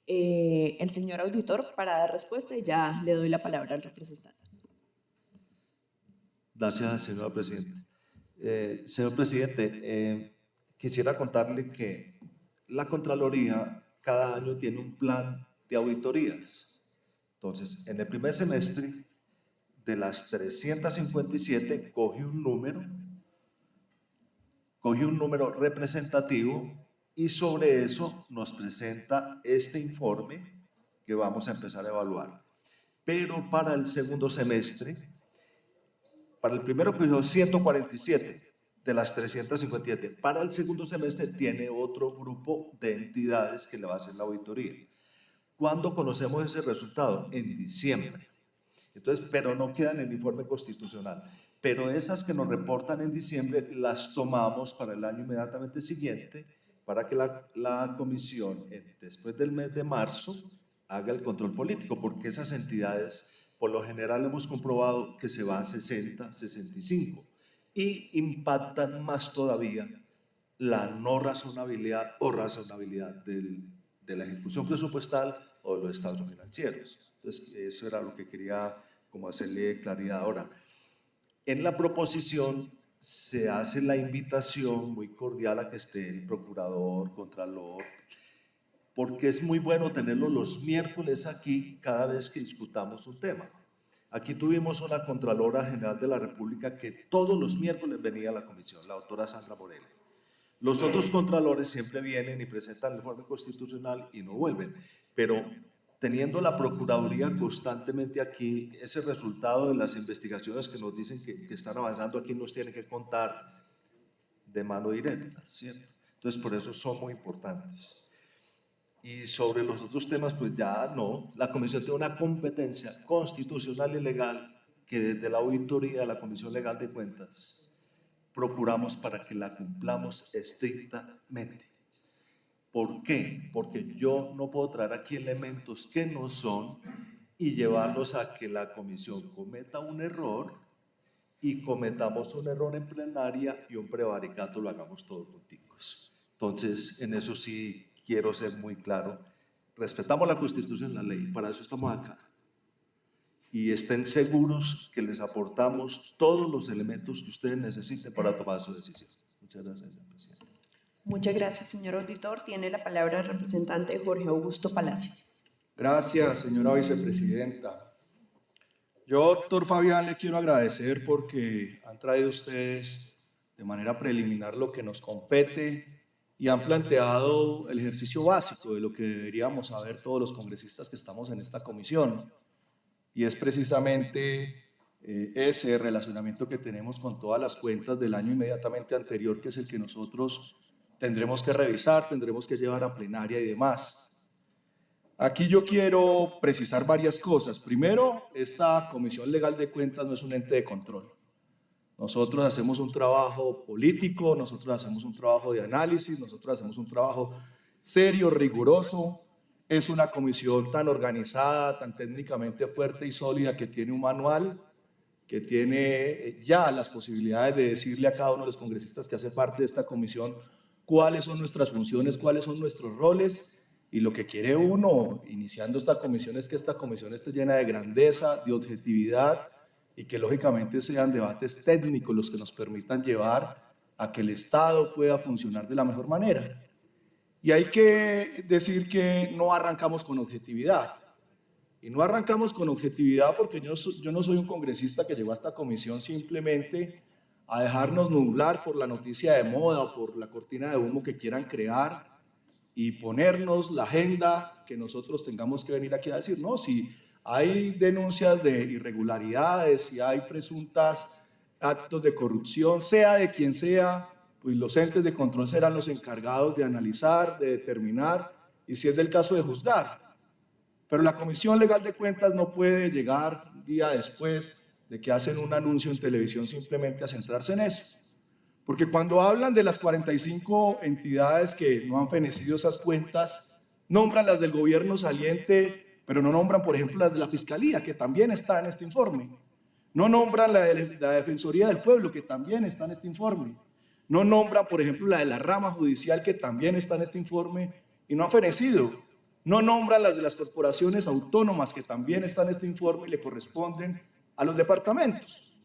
el señor auditor para dar respuesta y ya le doy la palabra al representante. Gracias, señor presidente. Señor presidente, quisiera contarle que la Contraloría cada año tiene un plan de auditorías. Entonces, en el primer semestre, de las 357, coge un número coge un número representativo y sobre eso nos presenta este informe que vamos a empezar a evaluar. Pero para el segundo semestre, para el primero cogió 147 de las 357. Para el segundo semestre tiene otro grupo de entidades que le va a hacer la auditoría. ¿Cuándo conocemos ese resultado? En diciembre. Entonces, pero no queda en el informe constitucional. Pero esas que nos reportan en diciembre las tomamos para el año inmediatamente siguiente para que la comisión, después del mes de marzo, haga el control político, porque esas entidades, por lo general, hemos comprobado que se van a 60, 65 y impactan más todavía la no razonabilidad o razonabilidad de la ejecución presupuestal o de los estados financieros. Entonces, eso era lo que quería como hacerle claridad ahora. En la proposición se hace la invitación muy cordial a que esté el procurador, contralor, porque es muy bueno tenerlo los miércoles aquí cada vez que discutamos un tema. Aquí tuvimos una Contralora General de la República que todos los miércoles venía a la comisión, la doctora Sandra Morel. Los otros contralores siempre vienen y presentan el informe constitucional y no vuelven, pero teniendo la Procuraduría constantemente aquí, ese resultado de las investigaciones que nos dicen que están avanzando aquí nos tiene que contar de mano directa, ¿cierto? Entonces, por eso son muy importantes. Y sobre los otros temas, pues ya no. La comisión tiene una competencia constitucional y legal que desde la auditoría de la Comisión Legal de Cuentas procuramos para que la cumplamos estrictamente. ¿Por qué? Porque yo no puedo traer aquí elementos que no son y llevarlos a que la comisión cometa un error y cometamos un error en plenaria y un prevaricato lo hagamos todos junticos. Entonces, en eso sí quiero ser muy claro. Respetamos la Constitución y la ley, para eso estamos acá. Y estén seguros que les aportamos todos los elementos que ustedes necesiten para tomar su decisión. Muchas gracias, señor presidente. Muchas gracias, señor auditor. Tiene la palabra el representante Jorge Augusto Palacios. Gracias, señora vicepresidenta. Yo, doctor Fabián, le quiero agradecer porque han traído ustedes de manera preliminar lo que nos compete y han planteado el ejercicio básico de lo que deberíamos saber todos los congresistas que estamos en esta comisión. Y es precisamente ese relacionamiento que tenemos con todas las cuentas del año inmediatamente anterior, que es el que nosotros tendremos que revisar, tendremos que llevar a plenaria y demás. Aquí yo quiero precisar varias cosas. Primero, esta Comisión Legal de Cuentas no es un ente de control. Nosotros hacemos un trabajo político, nosotros hacemos un trabajo de análisis, nosotros hacemos un trabajo serio, riguroso. Es una comisión tan organizada, tan técnicamente fuerte y sólida que tiene un manual, que tiene ya las posibilidades de decirle a cada uno de los congresistas que hace parte de esta comisión cuáles son nuestras funciones, cuáles son nuestros roles. Y lo que quiere uno, iniciando esta comisión, es que esta comisión esté llena de grandeza, de objetividad y que lógicamente sean debates técnicos los que nos permitan llevar a que el Estado pueda funcionar de la mejor manera. Y hay que decir que no arrancamos con objetividad. Y no arrancamos con objetividad porque yo no soy un congresista que llegó a esta comisión simplemente a dejarnos nublar por la noticia de moda o por la cortina de humo que quieran crear y ponernos la agenda que nosotros tengamos que venir aquí a decir. No, si hay denuncias de irregularidades, si hay presuntas actos de corrupción, sea de quien sea, pues los entes de control serán los encargados de analizar, de determinar y si es del caso de juzgar. Pero la Comisión Legal de Cuentas no puede llegar un día después de que hacen un anuncio en televisión simplemente a centrarse en eso. Porque cuando hablan de las 45 entidades que no han fenecido esas cuentas, nombran las del gobierno saliente, pero no nombran, por ejemplo, las de la Fiscalía, que también está en este informe. No nombran la de la Defensoría del Pueblo, que también está en este informe. No nombran, por ejemplo, la de la rama judicial, que también está en este informe y no han fenecido. No nombran las de las corporaciones autónomas, que también están en este informe y le corresponden a los departamentos.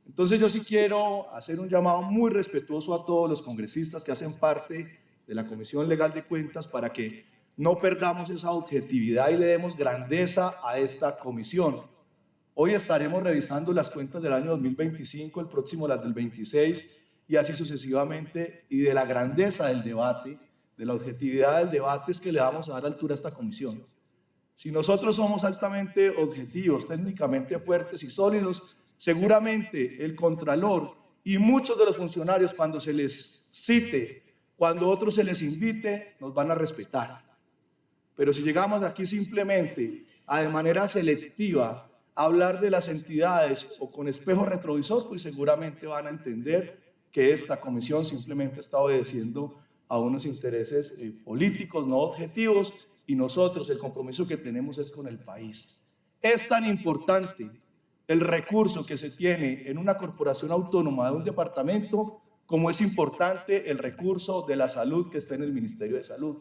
Entonces yo sí quiero hacer un llamado muy respetuoso a todos los congresistas que hacen parte de la Comisión Legal de Cuentas para que no perdamos esa objetividad y le demos grandeza a esta comisión. Hoy estaremos revisando las cuentas del año 2025, el próximo las del 26, y así sucesivamente, y de la grandeza del debate, de la objetividad del debate, es que le vamos a dar altura a esta comisión. Si nosotros somos altamente objetivos, técnicamente fuertes y sólidos, seguramente el Contralor y muchos de los funcionarios, cuando se les cite, cuando otros se les invite, nos van a respetar. Pero si llegamos aquí simplemente a de manera selectiva a hablar de las entidades o con espejo retrovisor, pues seguramente van a entender que esta comisión simplemente está obedeciendo a unos intereses políticos no objetivos, y nosotros el compromiso que tenemos es con el país. Es tan importante el recurso que se tiene en una corporación autónoma de un departamento como es importante el recurso de la salud que está en el Ministerio de Salud.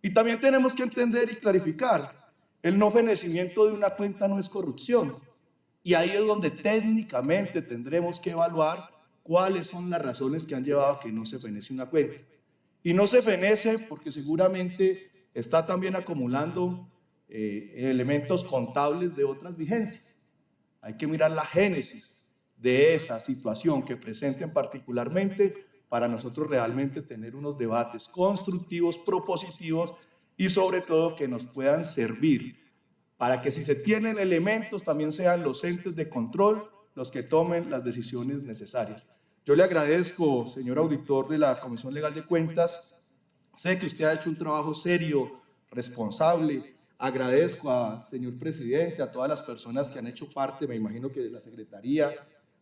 Y también tenemos que entender y clarificar, el no fenecimiento de una cuenta no es corrupción. Y ahí es donde técnicamente tendremos que evaluar cuáles son las razones que han llevado a que no se fenece una cuenta. Y no se fenece porque seguramente está también acumulando elementos contables de otras vigencias. Hay que mirar la génesis de esa situación que presenten particularmente para nosotros realmente tener unos debates constructivos, propositivos y sobre todo que nos puedan servir para que si se tienen elementos también sean los entes de control los que tomen las decisiones necesarias. Yo le agradezco, señor auditor de la Comisión Legal de Cuentas, sé que usted ha hecho un trabajo serio, responsable. Agradezco al señor presidente, a todas las personas que han hecho parte, me imagino que de la Secretaría,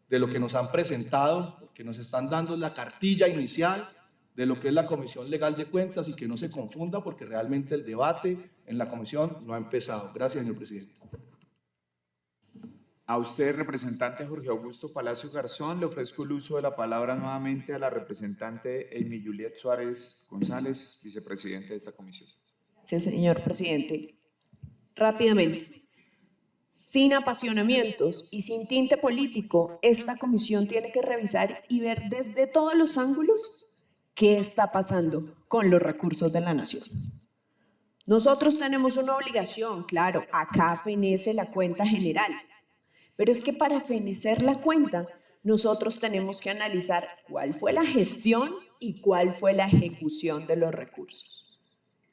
de lo que nos han presentado, que nos están dando la cartilla inicial de lo que es la Comisión Legal de Cuentas, y que no se confunda porque realmente el debate en la comisión no ha empezado. Gracias, señor presidente. A usted, representante Jorge Augusto Palacio Garzón, le ofrezco el uso de la palabra nuevamente a la representante Amy Juliet Suárez González, vicepresidente de esta comisión. Sí, señor presidente. Rápidamente. Sin apasionamientos y sin tinte político, esta comisión tiene que revisar y ver desde todos los ángulos qué está pasando con los recursos de la nación. Nosotros tenemos una obligación, claro, acá fenece la cuenta general, pero es que para fenecer la cuenta, nosotros tenemos que analizar cuál fue la gestión y cuál fue la ejecución de los recursos.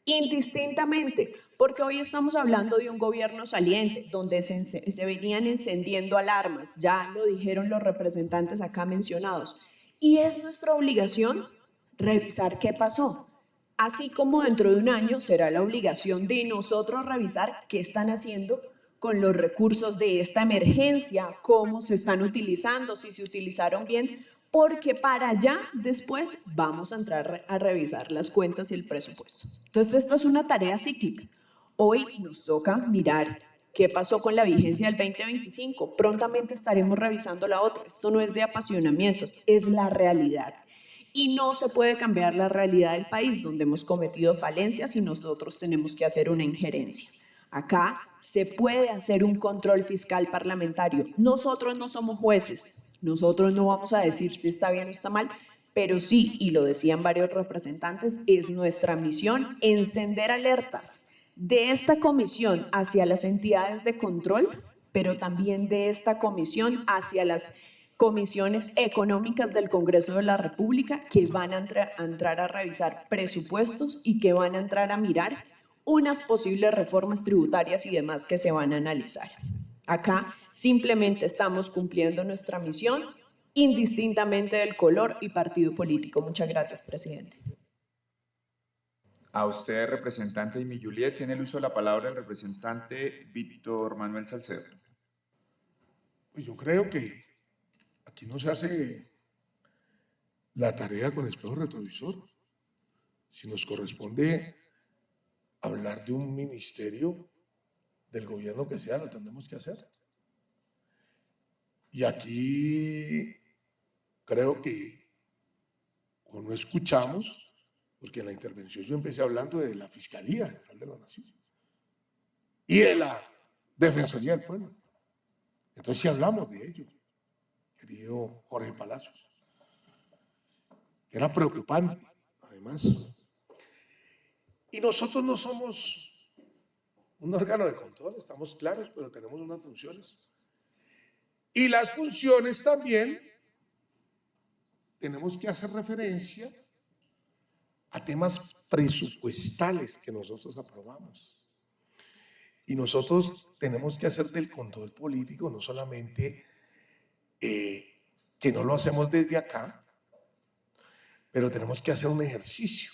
Indistintamente, porque hoy estamos hablando de un gobierno saliente, donde se venían encendiendo alarmas, ya lo dijeron los representantes acá mencionados, y es nuestra obligación revisar qué pasó. Así como dentro de un año será la obligación de nosotros revisar qué están haciendo con los recursos de esta emergencia, cómo se están utilizando, si se utilizaron bien, porque para allá después vamos a entrar a revisar las cuentas y el presupuesto. Entonces, esta es una tarea cíclica. Hoy nos toca mirar qué pasó con la vigencia del 2025. Prontamente estaremos revisando la otra. Esto no es de apasionamientos, es la realidad. Y no se puede cambiar la realidad del país, donde hemos cometido falencias y nosotros tenemos que hacer una injerencia. Acá se puede hacer un control fiscal parlamentario. Nosotros no somos jueces, nosotros no vamos a decir si está bien o está mal, pero sí, y lo decían varios representantes, es nuestra misión encender alertas de esta comisión hacia las entidades de control, pero también de esta comisión hacia las comisiones económicas del Congreso de la República, que van a entrar a revisar presupuestos y que van a entrar a mirar unas posibles reformas tributarias y demás que se van a analizar. Acá simplemente estamos cumpliendo nuestra misión indistintamente del color y partido político. Muchas gracias, presidente. A usted, representante Amy Juliet, tiene el uso de la palabra el representante Víctor Manuel Salcedo. Pues yo creo que aquí no se hace la tarea con espejo retrovisor. Si nos corresponde hablar de un ministerio del gobierno que sea, lo tendremos que hacer. Y aquí creo que o no escuchamos, porque en la intervención yo empecé hablando de la Fiscalía General de la Nación y de la Defensoría del Pueblo. Entonces sí hablamos de ello, querido Jorge Palacios. Era preocupante, además. Y nosotros no somos un órgano de control, estamos claros, pero tenemos unas funciones. Y las funciones también tenemos que hacer referencia a temas presupuestales que nosotros aprobamos. Y nosotros tenemos que hacer del control político, no solamente que no lo hacemos desde acá, pero tenemos que hacer un ejercicio,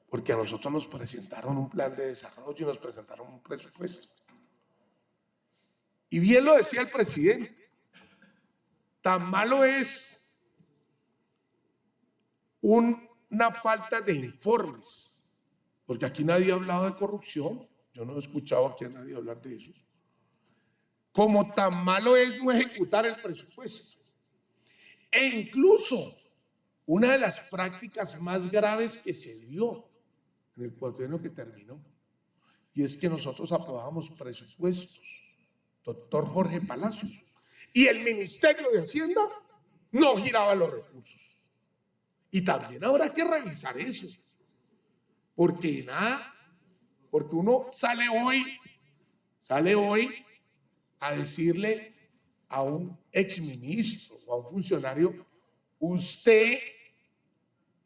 porque a nosotros nos presentaron un plan de desarrollo y nos presentaron un presupuesto. Y bien lo decía el presidente, tan malo es una falta de informes, porque aquí nadie ha hablado de corrupción, yo no he escuchado aquí a nadie hablar de eso, como tan malo es no ejecutar el presupuesto. E incluso una de las prácticas más graves que se dio en el cuatrienio que terminó, y es que nosotros aprobábamos presupuestos, doctor Jorge Palacios, y el Ministerio de Hacienda no giraba los recursos. Y también habrá que revisar eso, porque uno sale hoy a decirle a un exministro o a un funcionario, usted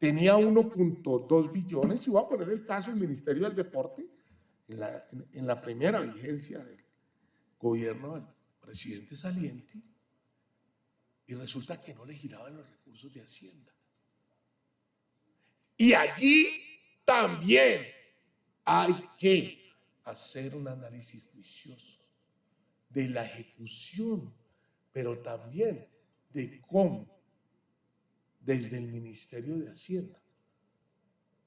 tenía 1.2 billones, y voy a poner el caso del Ministerio del Deporte, en la primera vigencia del gobierno del presidente saliente, y resulta que no le giraban los recursos de Hacienda. Y allí también hay que hacer un análisis juicioso de la ejecución, pero también de cómo desde el Ministerio de Hacienda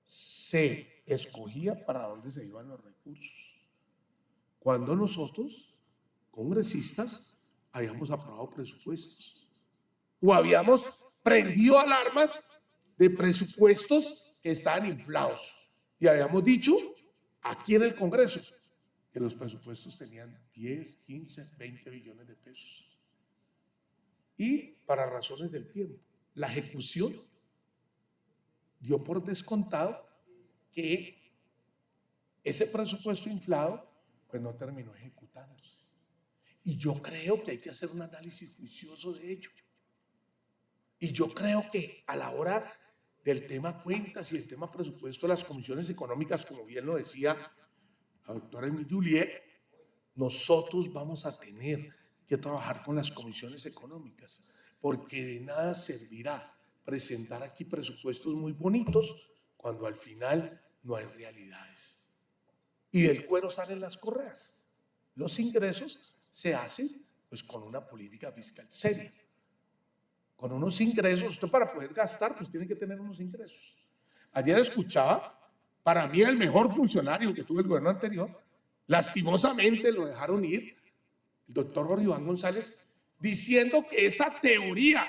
se escogía para dónde se iban los recursos. Cuando nosotros, congresistas, habíamos aprobado presupuestos o habíamos prendido alarmas de presupuestos que estaban inflados y habíamos dicho aquí en el Congreso que los presupuestos tenían 10, 15, 20 billones de pesos. Y para razones del tiempo, la ejecución dio por descontado que ese presupuesto inflado pues no terminó ejecutándose. Y yo creo que hay que hacer un análisis juicioso de ello. Y yo creo que a la hora del tema cuentas y el tema presupuesto, las comisiones económicas, como bien lo decía la doctora Emi Juliet, nosotros vamos a tener que trabajar con las comisiones económicas, porque de nada servirá presentar aquí presupuestos muy bonitos cuando al final no hay realidades. Y del cuero salen las correas. Los ingresos se hacen pues con una política fiscal seria. Con unos ingresos, usted para poder gastar pues tiene que tener unos ingresos. Ayer escuchaba, para mí el mejor funcionario que tuvo el gobierno anterior, lastimosamente lo dejaron ir, el doctor Jorge Iván González, diciendo que esa teoría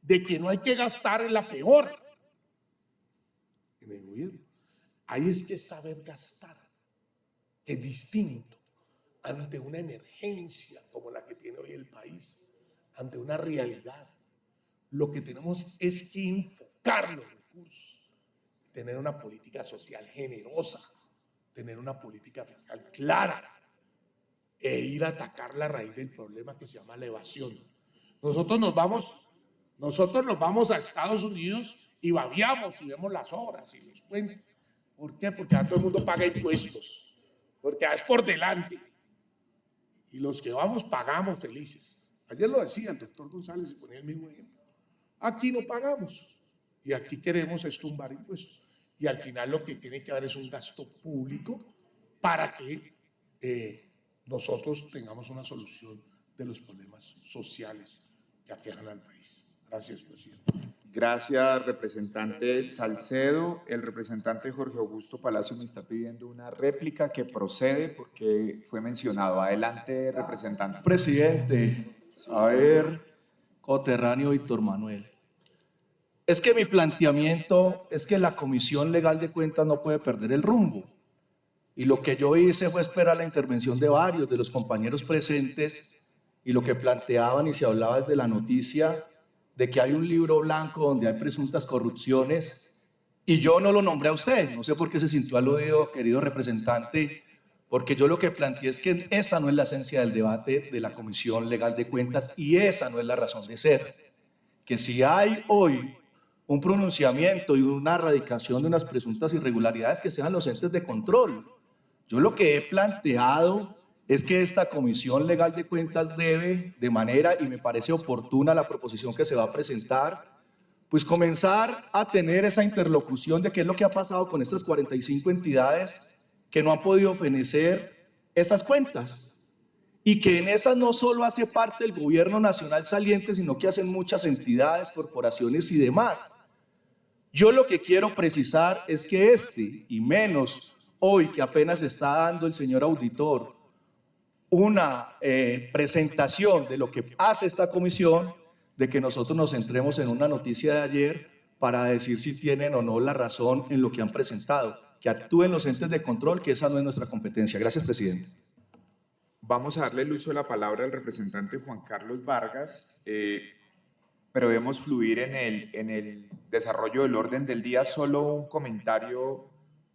de que no hay que gastar es la peor en el gobierno. Ahí es que saber gastar, que es distinto ante una emergencia como la que tiene hoy el país, ante una realidad. Lo que tenemos es que enfocar los recursos, tener una política social generosa, tener una política fiscal clara e ir a atacar la raíz del problema que se llama la evasión. Nosotros nos vamos a Estados Unidos y babiamos y vemos las obras y los puentes. ¿Por qué? Porque a todo el mundo paga impuestos, porque es por delante. Y los que vamos pagamos felices. Ayer lo decía el doctor González y ponía el mismo ejemplo. Aquí no pagamos y aquí queremos es tumbar impuestos. Y al final lo que tiene que haber es un gasto público para que nosotros tengamos una solución de los problemas sociales que aquejan al país. Gracias, presidente. Gracias, representante Salcedo. El representante Jorge Augusto Palacio me está pidiendo una réplica que procede porque fue mencionado. Adelante, representante. Presidente, a ver, coterráneo Víctor Manuel. Es que mi planteamiento es que la Comisión Legal de Cuentas no puede perder el rumbo. Y lo que yo hice fue esperar la intervención de varios de los compañeros presentes y lo que planteaban y se hablaba desde la noticia de que hay un libro blanco donde hay presuntas corrupciones y yo no lo nombré a usted. No sé por qué se sintió aludido, querido representante, porque yo lo que planteé es que esa no es la esencia del debate de la Comisión Legal de Cuentas y esa no es la razón de ser. Que si hay hoy un pronunciamiento y una erradicación de unas presuntas irregularidades, que sean los entes de control. Yo lo que he planteado es que esta Comisión Legal de Cuentas debe, de manera, y me parece oportuna la proposición que se va a presentar, pues comenzar a tener esa interlocución de qué es lo que ha pasado con estas 45 entidades que no han podido fenecer esas cuentas y que en esas no solo hace parte el gobierno nacional saliente, sino que hacen muchas entidades, corporaciones y demás. Yo lo que quiero precisar es que y menos hoy que apenas está dando el señor auditor una presentación de lo que hace esta comisión, de que nosotros nos centremos en una noticia de ayer para decir si tienen o no la razón en lo que han presentado, que actúen los entes de control, que esa no es nuestra competencia. Gracias, presidente. Vamos a darle el uso de la palabra al representante Juan Carlos Vargas, pero debemos fluir en el desarrollo del orden del día. Solo un comentario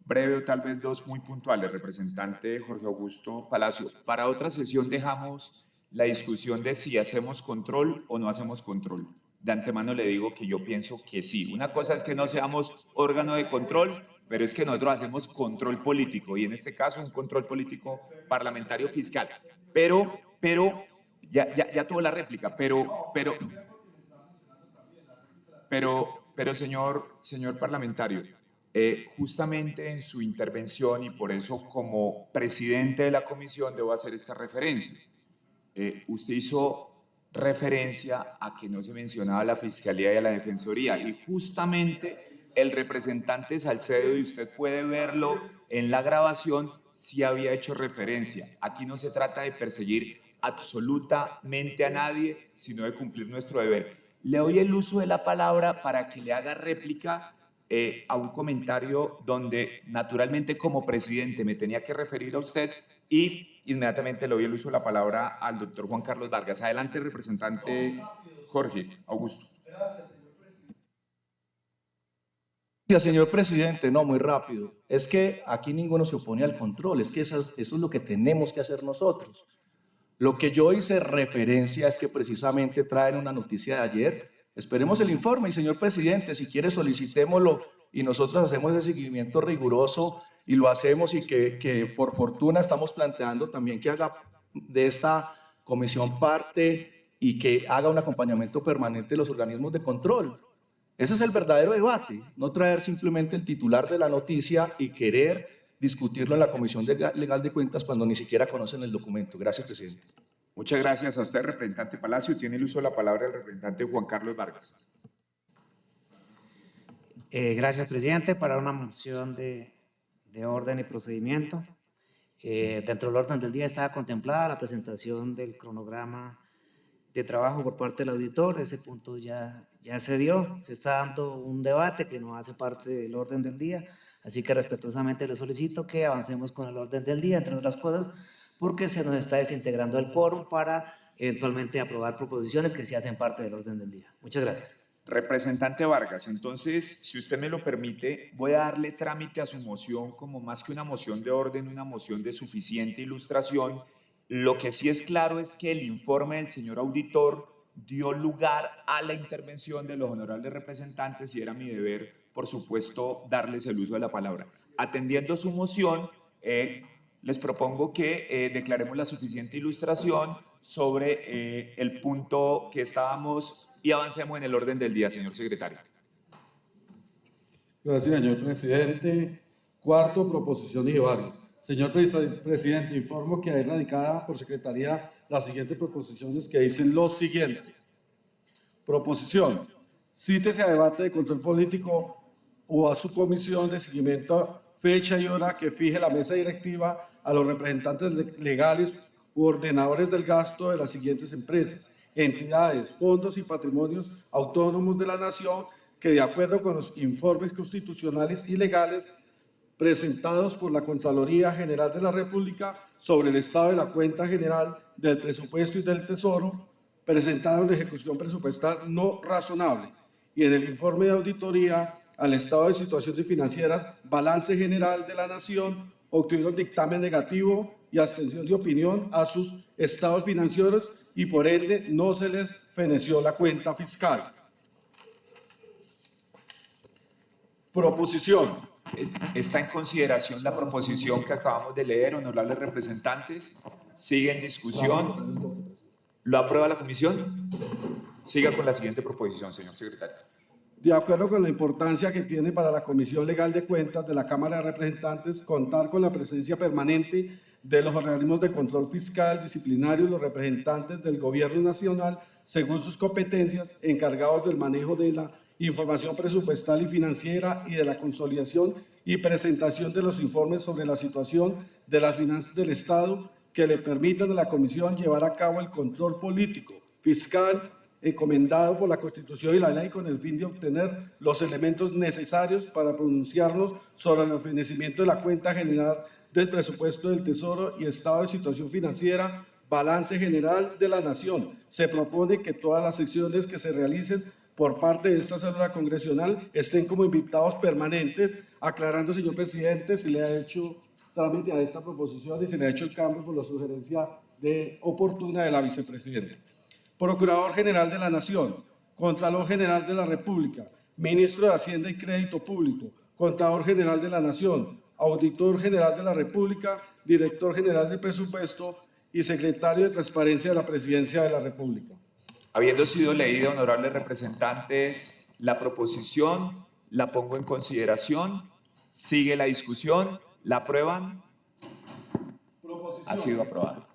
breve o tal vez dos muy puntuales. Representante Jorge Augusto Palacio, para otra sesión dejamos la discusión de si hacemos control o no hacemos control. De antemano le digo que yo pienso que sí. Una cosa es que no seamos órgano de control, pero es que nosotros hacemos control político, y en este caso un control político parlamentario fiscal. Pero ya tuvo la réplica, pero señor parlamentario, justamente en su intervención, y por eso como presidente de la comisión debo hacer esta referencia, usted hizo referencia a que no se mencionaba la Fiscalía y a la Defensoría, y justamente el representante Salcedo, y usted puede verlo en la grabación, sí había hecho referencia. Aquí no se trata de perseguir absolutamente a nadie, sino de cumplir nuestro deber. Le doy el uso de la palabra para que le haga réplica a un comentario donde naturalmente como presidente me tenía que referir a usted, y inmediatamente le doy el uso de la palabra al doctor Juan Carlos Vargas. Adelante, representante Jorge Augusto. Gracias, señor presidente. No, muy rápido. Es que aquí ninguno se opone al control, es que eso es lo que tenemos que hacer nosotros. Lo que yo hice referencia es que precisamente traen una noticia de ayer. Esperemos el informe y, señor presidente, si quiere solicitémoslo y nosotros hacemos ese seguimiento riguroso y lo hacemos, y que por fortuna estamos planteando también que haga de esta comisión parte y que haga un acompañamiento permanente de los organismos de control. Ese es el verdadero debate, no traer simplemente el titular de la noticia y querer discutirlo en la Comisión Legal de Cuentas cuando ni siquiera conocen el documento. Gracias, presidente. Muchas gracias a usted, representante Palacio. Tiene el uso de la palabra el representante Juan Carlos Vargas. Gracias, presidente. Para una moción de orden y procedimiento. Dentro del orden del día estaba contemplada la presentación del cronograma de trabajo por parte del auditor. Ese punto ya se dio. Se está dando un debate que no hace parte del orden del día, así que respetuosamente le solicito que avancemos con el orden del día, entre otras cosas, porque se nos está desintegrando el quórum para eventualmente aprobar proposiciones que sí hacen parte del orden del día. Muchas gracias. Representante Vargas, entonces, si usted me lo permite, voy a darle trámite a su moción como más que una moción de orden, una moción de suficiente ilustración. Lo que sí es claro es que el informe del señor auditor dio lugar a la intervención de los honorables representantes y era mi deber, por supuesto, darles el uso de la palabra. Atendiendo su moción, les propongo que declaremos la suficiente ilustración sobre el punto que estábamos y avancemos en el orden del día, señor secretario. Gracias, señor presidente. Cuarto, proposición y varios. Señor presidente, informo que hay radicada por secretaría las siguientes proposiciones que dicen lo siguiente. Proposición: cítese a debate de control político o a su comisión de seguimiento fecha y hora que fije la mesa directiva a los representantes legales u ordenadores del gasto de las siguientes empresas, entidades, fondos y patrimonios autónomos de la nación que, de acuerdo con los informes constitucionales y legales presentados por la Contraloría General de la República sobre el estado de la cuenta general del presupuesto y del Tesoro, presentaron ejecución presupuestal no razonable, y en el informe de auditoría al estado de situaciones financieras, balance general de la nación, obtuvieron dictamen negativo y abstención de opinión a sus estados financieros y por ende no se les feneció la cuenta fiscal. Proposición. Está en consideración la proposición que acabamos de leer, honorables representantes. Sigue en discusión. ¿Lo aprueba la comisión? Siga con la siguiente proposición, señor secretario. De acuerdo con la importancia que tiene para la Comisión Legal de Cuentas de la Cámara de Representantes contar con la presencia permanente de los organismos de control fiscal disciplinario y los representantes del Gobierno Nacional, según sus competencias, encargados del manejo de la información presupuestal y financiera y de la consolidación y presentación de los informes sobre la situación de las finanzas del Estado que le permitan a la Comisión llevar a cabo el control político, fiscal, encomendado por la Constitución y la ley con el fin de obtener los elementos necesarios para pronunciarnos sobre el fenecimiento de la cuenta general del presupuesto del Tesoro y estado de situación financiera, balance general de la Nación. Se propone que todas las secciones que se realicen por parte de esta célula congresional estén como invitados permanentes, aclarando, señor presidente, si le ha hecho trámite a esta proposición y se le ha hecho el cambio por la sugerencia oportuna de la vicepresidenta. Procurador General de la Nación, Contralor General de la República, Ministro de Hacienda y Crédito Público, Contador General de la Nación, Auditor General de la República, Director General de Presupuesto y Secretario de Transparencia de la Presidencia de la República. Habiendo sido leída, honorables representantes, la proposición, la pongo en consideración. Sigue la discusión. ¿La aprueban? Ha sido aprobada.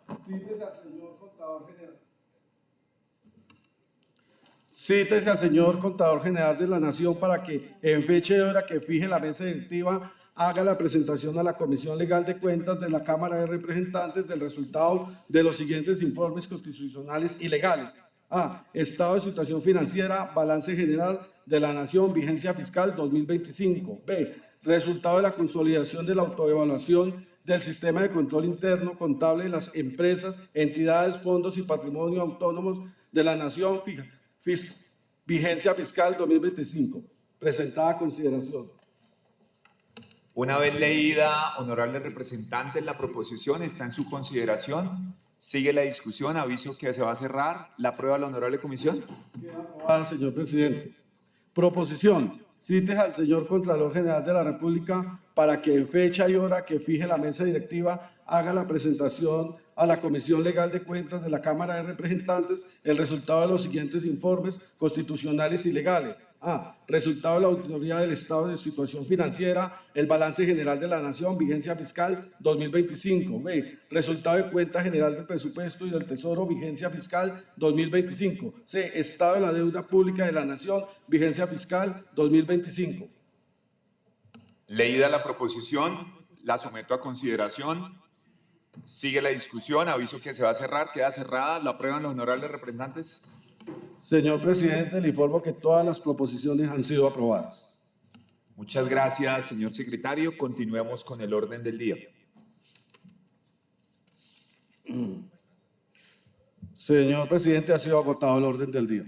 Cítese al señor Contador General de la Nación para que, en fecha y hora que fije la mesa directiva, haga la presentación a la Comisión Legal de Cuentas de la Cámara de Representantes del resultado de los siguientes informes constitucionales y legales. A. Estado de situación financiera, balance general de la Nación, vigencia fiscal 2025. B. Resultado de la consolidación de la autoevaluación del sistema de control interno contable de las empresas, entidades, fondos y patrimonio autónomos de la Nación, vigencia fiscal 2025. Presentada a consideración. Una vez leída, honorables representantes, la proposición está en su consideración. Sigue la discusión. Aviso que se va a cerrar. ¿La aprueba la honorable comisión? Queda aprobada, señor presidente. Proposición. Cite al señor Contralor General de la República para que en fecha y hora que fije la mesa directiva haga la presentación a la Comisión Legal de Cuentas de la Cámara de Representantes el resultado de los siguientes informes constitucionales y legales. A. Resultado de la auditoría del estado de situación financiera, el balance general de la Nación, vigencia fiscal 2025. B. Resultado de cuenta general del presupuesto y del Tesoro, vigencia fiscal 2025. C. Estado de la deuda pública de la Nación, vigencia fiscal 2025. Leída la proposición, la someto a consideración. Sigue la discusión. Aviso que se va a cerrar. Queda cerrada. ¿La aprueban los honorables representantes? Señor presidente, le informo que todas las proposiciones han sido aprobadas. Muchas gracias, señor secretario. Continuemos con el orden del día. Señor presidente, ha sido agotado el orden del día.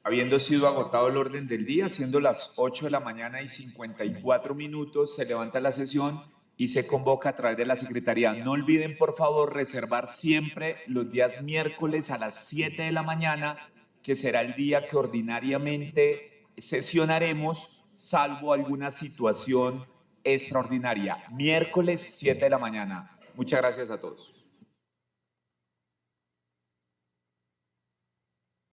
Habiendo sido agotado el orden del día, siendo las 8 de la mañana y 54 minutos, se levanta la sesión y se convoca a través de la Secretaría. No olviden, por favor, reservar siempre los días miércoles a las 7 de la mañana, que será el día que ordinariamente sesionaremos, salvo alguna situación extraordinaria. Miércoles 7 de la mañana. Muchas gracias a todos.